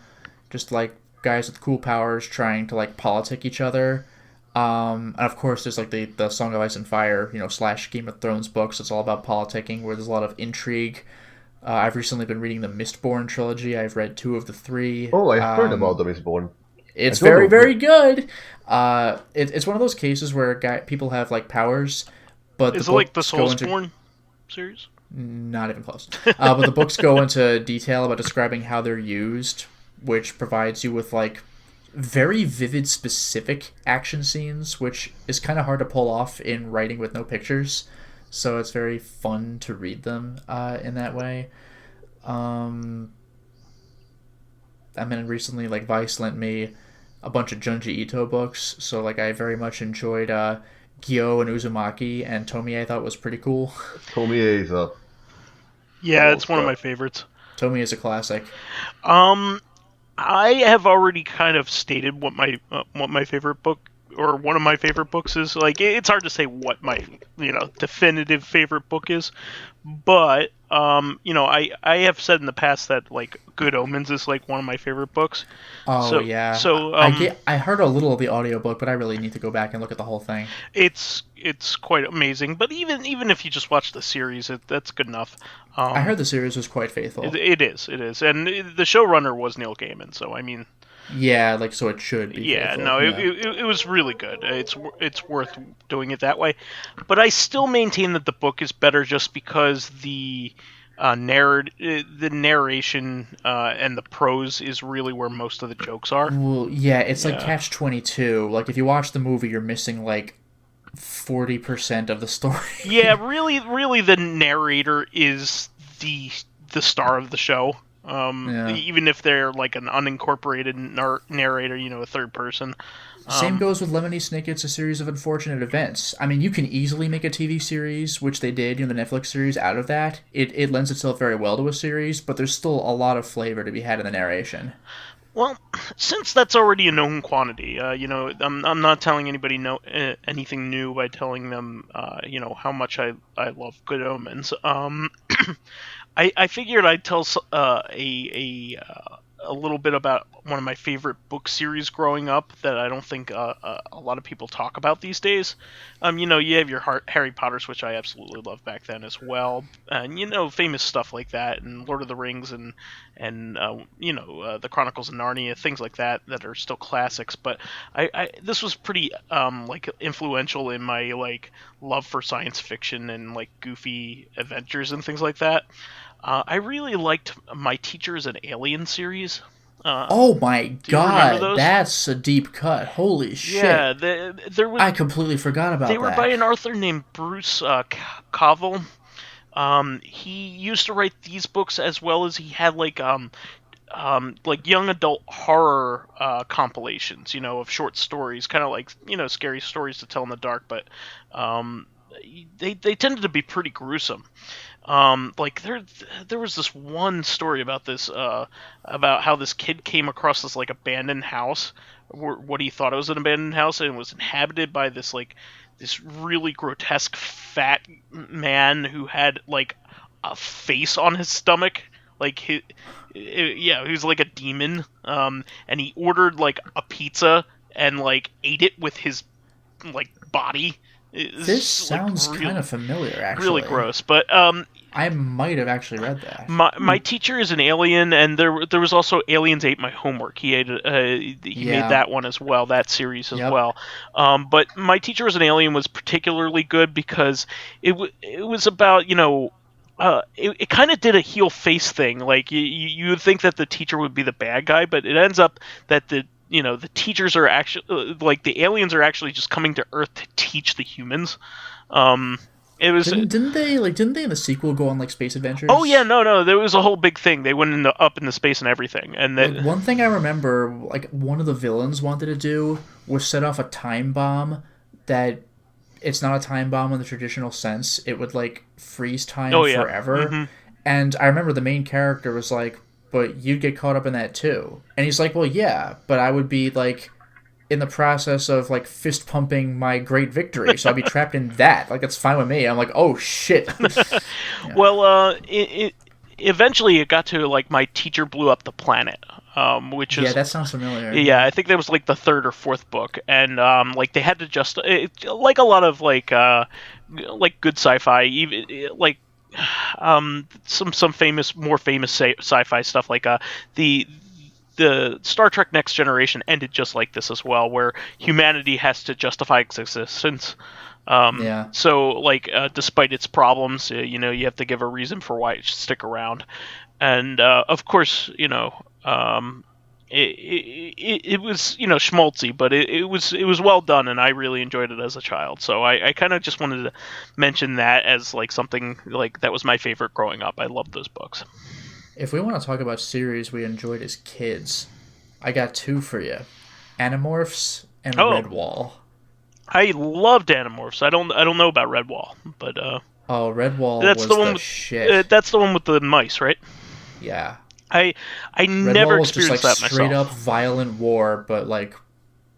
Just like guys with cool powers trying to like politic each other. And of course, there's like the Song of Ice and Fire, / Game of Thrones books. It's all about politicking, where there's a lot of intrigue. I've recently been reading the Mistborn trilogy. I've read 2 of the 3. Oh, I've heard about the Mistborn. It's very, very good. It's one of those cases where people have like powers, but is it like the Soulsborne series? Not even close. But the books go into detail about describing how they're used, which provides you with like very vivid, specific action scenes, which is kind of hard to pull off in writing with no pictures. So it's very fun to read them in that way. I mean, recently, like, Vice lent me a bunch of Junji Ito books, so, like, I very much enjoyed Gyo and Uzumaki, and Tomie I thought was pretty cool. Tomie is a... Yeah, it's one of my favorites. Tomie is a classic. I have already kind of stated what my favorite book, or one of my favorite books is. Like, it's hard to say what my, definitive favorite book is, but, I have said in the past that, like, Good Omens is, like, one of my favorite books. Oh, yeah. So, I heard a little of the audiobook, but I really need to go back and look at the whole thing. It's quite amazing, but even if you just watch the series, that's good enough. I heard the series was quite faithful. It is, and the showrunner was Neil Gaiman, so, I mean... Yeah, like, so it should be. Yeah, faithful. no, it was really good. It's worth doing it that way, but I still maintain that the book is better just because the narration and the prose is really where most of the jokes are. Well, yeah, it's like Catch-22. Like, if you watch the movie, you're missing like 40% of the story. Yeah, really, the narrator is the star of the show. Even if they're like an unincorporated narrator, a third person. Same goes with Lemony Snicket's A Series of Unfortunate Events. I mean, you can easily make a TV series, which they did, the Netflix series, out of that. It lends itself very well to a series, but there's still a lot of flavor to be had in the narration. Well, since that's already a known quantity, I'm not telling anybody anything new by telling them, how much I love Good Omens. I figured I'd tell a little bit about one of my favorite book series growing up that I don't think a lot of people talk about these days. You have your Harry Potters, which I absolutely loved back then as well, and famous stuff like that, and Lord of the Rings, and the Chronicles of Narnia, things like that are still classics. But this was pretty like influential in my like love for science fiction and like goofy adventures and things like that. I really liked My Teacher is an Alien series. Oh my god, that's a deep cut. Holy shit. Yeah, there was... I completely forgot about that. They were by an author named Bruce Covell. He used to write these books as well as he had like young adult horror compilations, of short stories, kind of like, scary stories to tell in the dark, but they tended to be pretty gruesome. Like there was this one story about this about how this kid came across this like abandoned house, what he thought it was an abandoned house, and it was inhabited by this really grotesque fat man who had like a face on his stomach, like he was like a demon, and he ordered like a pizza and like ate it with his like body. This sounds kind of familiar, actually. Really gross, but I might have actually read that. My Teacher is an Alien, and there was also Aliens Ate My Homework. He made that one as well, that series as well. But My Teacher is an Alien was particularly good because it was about it kind of did a heel face thing. Like you would think that the teacher would be the bad guy, but it ends up that the teachers are actually like the aliens are actually just coming to Earth to teach the humans. It was didn't they in the sequel go on like space adventures? Oh yeah, no, there was a whole big thing. They went up into space and everything. And then one thing I remember, like one of the villains wanted to do was set off a time bomb that it's not a time bomb in the traditional sense. It would like freeze time forever. Mm-hmm. And I remember the main character was like, but you'd get caught up in that too. And he's like, well, yeah, but I would be like in the process of like fist pumping my great victory, so I'd be trapped in that. Like, it's fine with me. I'm like, oh shit. Yeah. Well, eventually it got to like My Teacher Blew Up the Planet, which is that sounds familiar. Yeah, I think that was like the third or fourth book, and like they had to just like a lot of like good sci-fi, even like some more famous sci-fi stuff like the the Star Trek Next Generation ended just like this as well, where humanity has to justify its existence. So, like, despite its problems, you know, you have to give a reason for why it should stick around. And, of course, you know, it was, you know, schmaltzy, but it was well done, and I really enjoyed it as a child. So I kind of just wanted to mention that as, like, something, like, that was my favorite growing up. I loved those books. If we want to talk about series we enjoyed as kids, I got two for you. Animorphs and Redwall. I loved Animorphs. I don't know about Redwall, but Redwall was the shit. That's the one with the mice, right? Yeah. I never experienced that myself. Straight up violent war, but like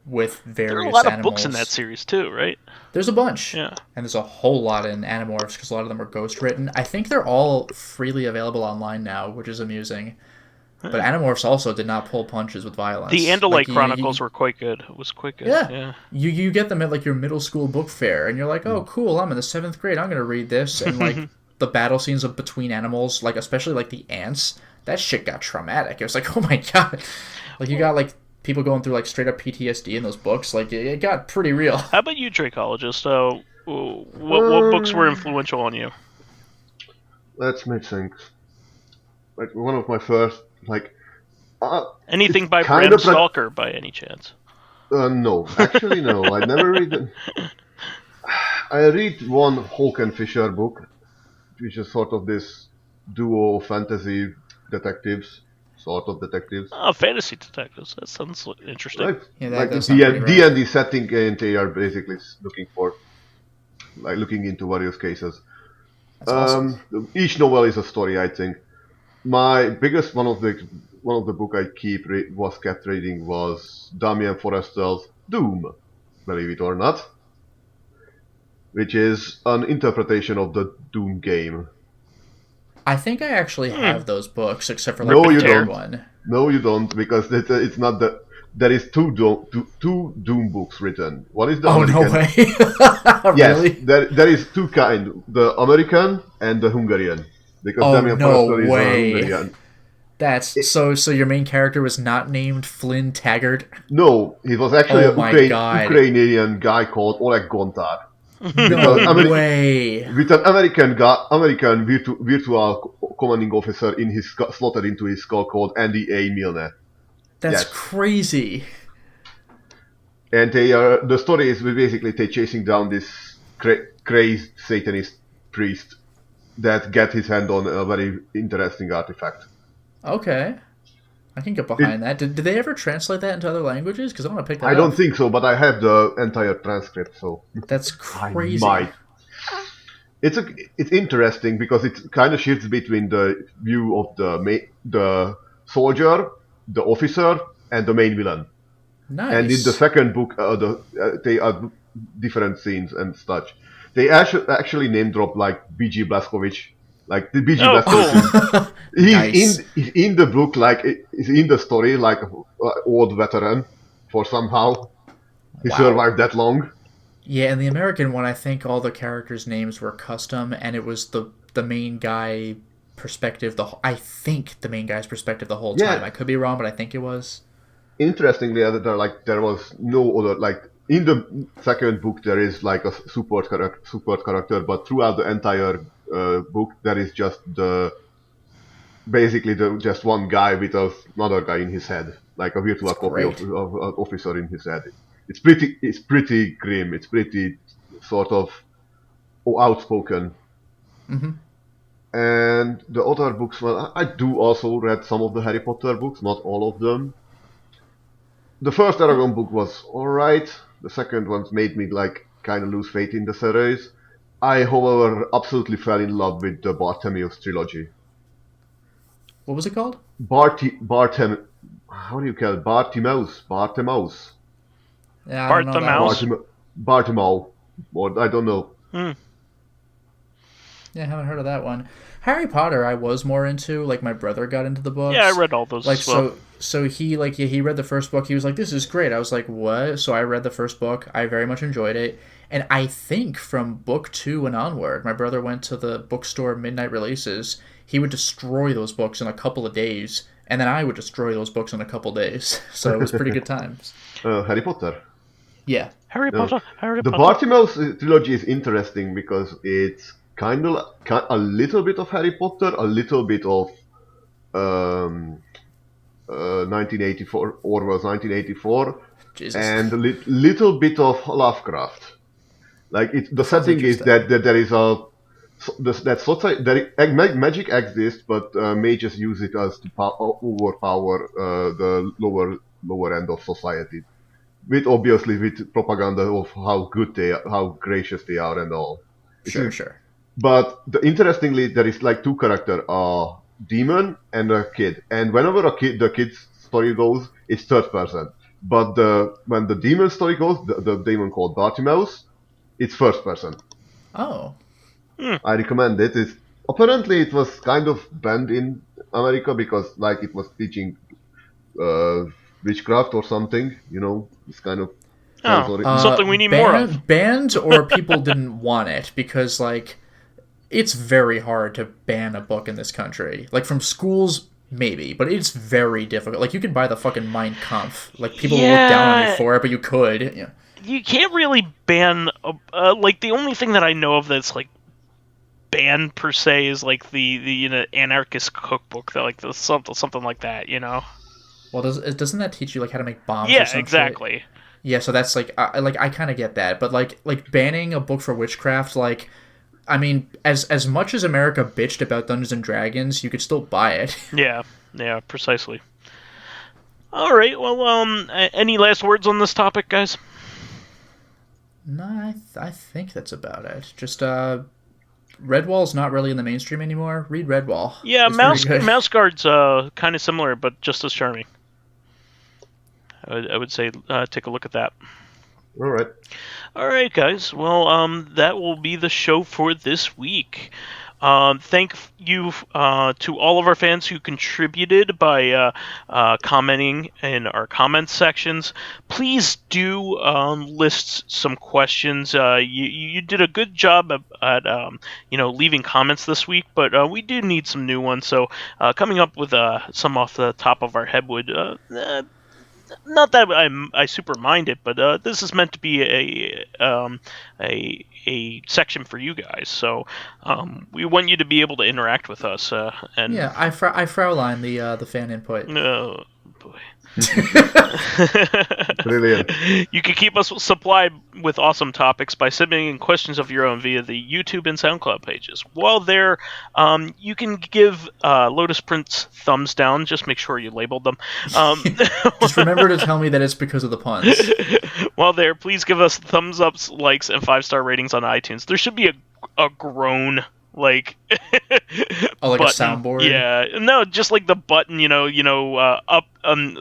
with various animals. There are a lot of books in that series too, right? There's a bunch. Yeah. And there's a whole lot in Animorphs because a lot of them are ghost written. I think they're all freely available online now, which is amusing. But Animorphs also did not pull punches with violence. The Andalite Chronicles were quite good. It was quite good. Yeah. You get them at like your middle school book fair, and you're like, oh, cool, I'm in the 7th grade, I'm going to read this. And like the battle scenes of between animals, like especially like the ants, that shit got traumatic. It was like, oh my god. Like you got like people going through like straight up PTSD in those books. Like it got pretty real. How about you, Dracologist? What books were influential on you? Let me think. Like one of my first, like anything by Bram Stoker by any chance? No, actually no. I never read them. I read one Hawke and Fisher book, which is sort of this duo of fantasy detectives, sort of detectives. Oh, fantasy detectives. That sounds interesting. Like D&D setting, and they are basically looking into various cases. That's awesome. Each novel is a story, I think. My biggest one of the book I kept reading was Damien Forestal's Doom, believe it or not, which is an interpretation of the Doom game. I think I actually have those books, except for like the third one. No, you don't, because it's not the. There is two Doom books written. One is the American. No way! Really? Yes, there is two kinds: the American and the Hungarian. Because Damien Forestal is Hungarian. That's so your main character was not named Flynn Taggart? No, he was actually Ukrainian guy called Oleg Gontar. No way. With an American virtual commanding officer slotted into his skull called Andy A. Milne. That's crazy. And the story is basically they chasing down this crazed Satanist priest that get his hand on a very interesting artifact. Okay. I can get behind that. Did they ever translate that into other languages? Because I want to pick that up. I don't think so, but I have the entire transcript, so... That's crazy. I might. It's interesting because it kind of shifts between the view of the soldier, the officer, and the main villain. Nice. And in the second book, they are different scenes and such. They actually name drop like B.G. Blazkowicz. Like the B.G. Blazkowicz. Cool. He's in the book, like he's in the story, like an old veteran. For somehow he survived that long. Yeah, in the American one, I think all the characters' names were custom, and it was the main guy perspective. I think the main guy's perspective the whole time. I could be wrong, but I think it was. Interestingly, there was no other like. In the second book, there is like a support character, but throughout the entire book, there is just just one guy with another guy in his head, like a virtual copy of an officer in his head. It's pretty grim. It's pretty sort of outspoken. Mm-hmm. And the other books, well, I do also read some of the Harry Potter books, not all of them. The first Aragon book was alright. The second one made me like kind of lose faith in the series. I, however, absolutely fell in love with the Bartimaeus trilogy. What was it called? How do you call it? Bartimaeus. Yeah, Bartimaeus. Or I don't know. Yeah, I haven't heard of that one. Harry Potter, I was more into. Like my brother got into the books. Yeah, I read all those. Like so he he read the first book. He was like, "This is great." I was like, "What?" So I read the first book. I very much enjoyed it. And I think from book 2 and onward, my brother went to the bookstore midnight releases. He would destroy those books in a couple of days. and then I would destroy those books in a couple days. So it was pretty good times. Harry Potter. Yeah. Harry Potter. The Bartimaeus trilogy is interesting because it's kind of a little bit of Harry Potter, a little bit of 1984, Orwell's 1984, Jesus. And a little bit of Lovecraft. Like the setting is that there is magic exists, but mages use it as to overpower the lower end of society, with propaganda of how good they are, how gracious they are, and all. Sure. But interestingly, there is like two characters: a demon and a kid. And whenever the kid's story goes, it's third person. But when the demon story goes, the demon called Bartimaeus, it's first person. Oh. I recommend it. Apparently it was kind of banned in America because like it was teaching witchcraft or something, this kind of something we need more of. Banned or people didn't want it because like it's very hard to ban a book in this country. Like from schools maybe, but it's very difficult. Like you can buy the fucking Mein Kampf. Like people will look down on you for it, but you could. Yeah. You can't really ban like the only thing that I know of that's like banned per se is like the anarchist cookbook, that like something like that, Well, doesn't that teach you like how to make bombs? Yeah, or some exactly. Shit? Yeah, so that's like I kind of get that, but like banning a book for witchcraft, like I mean, as much as America bitched about Dungeons and Dragons, you could still buy it. Yeah, precisely. All right, well, any last words on this topic, guys? No, I think that's about it. Just Redwall's not really in the mainstream anymore. Read Redwall. Yeah, Mouse Guard's kind of similar, but just as charming. I would say take a look at that. All right, guys. Well, that will be the show for this week. Thank you to all of our fans who contributed by commenting in our comments sections. Please do list some questions. You did a good job at leaving comments this week, but we do need some new ones. So coming up with some off the top of our head would. Not that I super mind it, but this is meant to be a section for you guys. So we want you to be able to interact with us. And yeah, I Fraulein the fan input. Oh boy. Brilliant. You can keep us supplied with awesome topics by submitting questions of your own via the YouTube and Soundcloud pages. While there, you can give Lotus Prince thumbs down. Just make sure you labeled them. Just remember to tell me that it's because of the puns. While there, please give us thumbs ups, likes, and 5-star ratings on iTunes. There should be a groan. Like like button. A soundboard. Yeah, no, just like the button, up,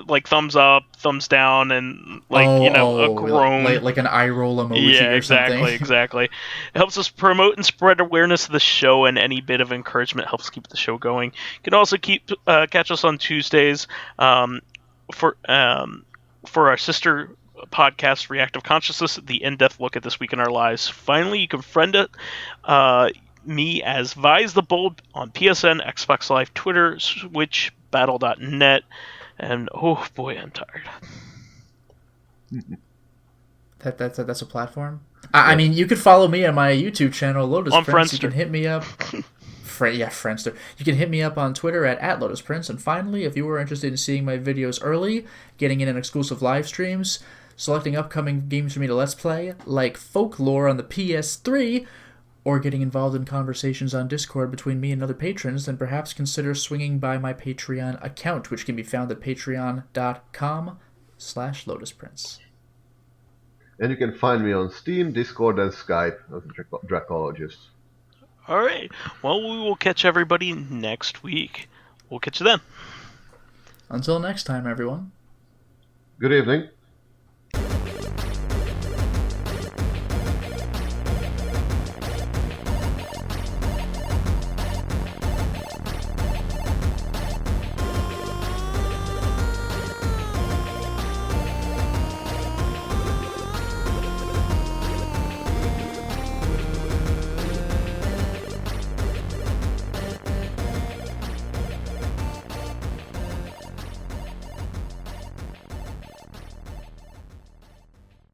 like thumbs up, thumbs down, and like a groan, like an eye roll emoji. Yeah, or something. exactly. It helps us promote and spread awareness of the show, and any bit of encouragement helps keep the show going. You can also catch us on Tuesdays for our sister podcast, Reactive Consciousness, the in-depth look at this week in our lives. Finally, you can friend it. Me as vysethebold on PSN, Xbox Live, Twitter, Switch, Battle.net, and oh boy, I'm tired. That's a platform. I mean, you could follow me on my YouTube channel, Lotus Prince. You can hit me up. Friendster. You can hit me up on Twitter at Lotus Prince. And finally, if you were interested in seeing my videos early, getting in exclusive live streams, selecting upcoming games for me to Let's Play, like Folklore on the PS3, or getting involved in conversations on Discord between me and other patrons, then perhaps consider swinging by my Patreon account, which can be found at patreon.com/LotusPrince. And you can find me on Steam, Discord, and Skype as Dracologist. All right. Well, we will catch everybody next week. We'll catch you then. Until next time, everyone. Good evening.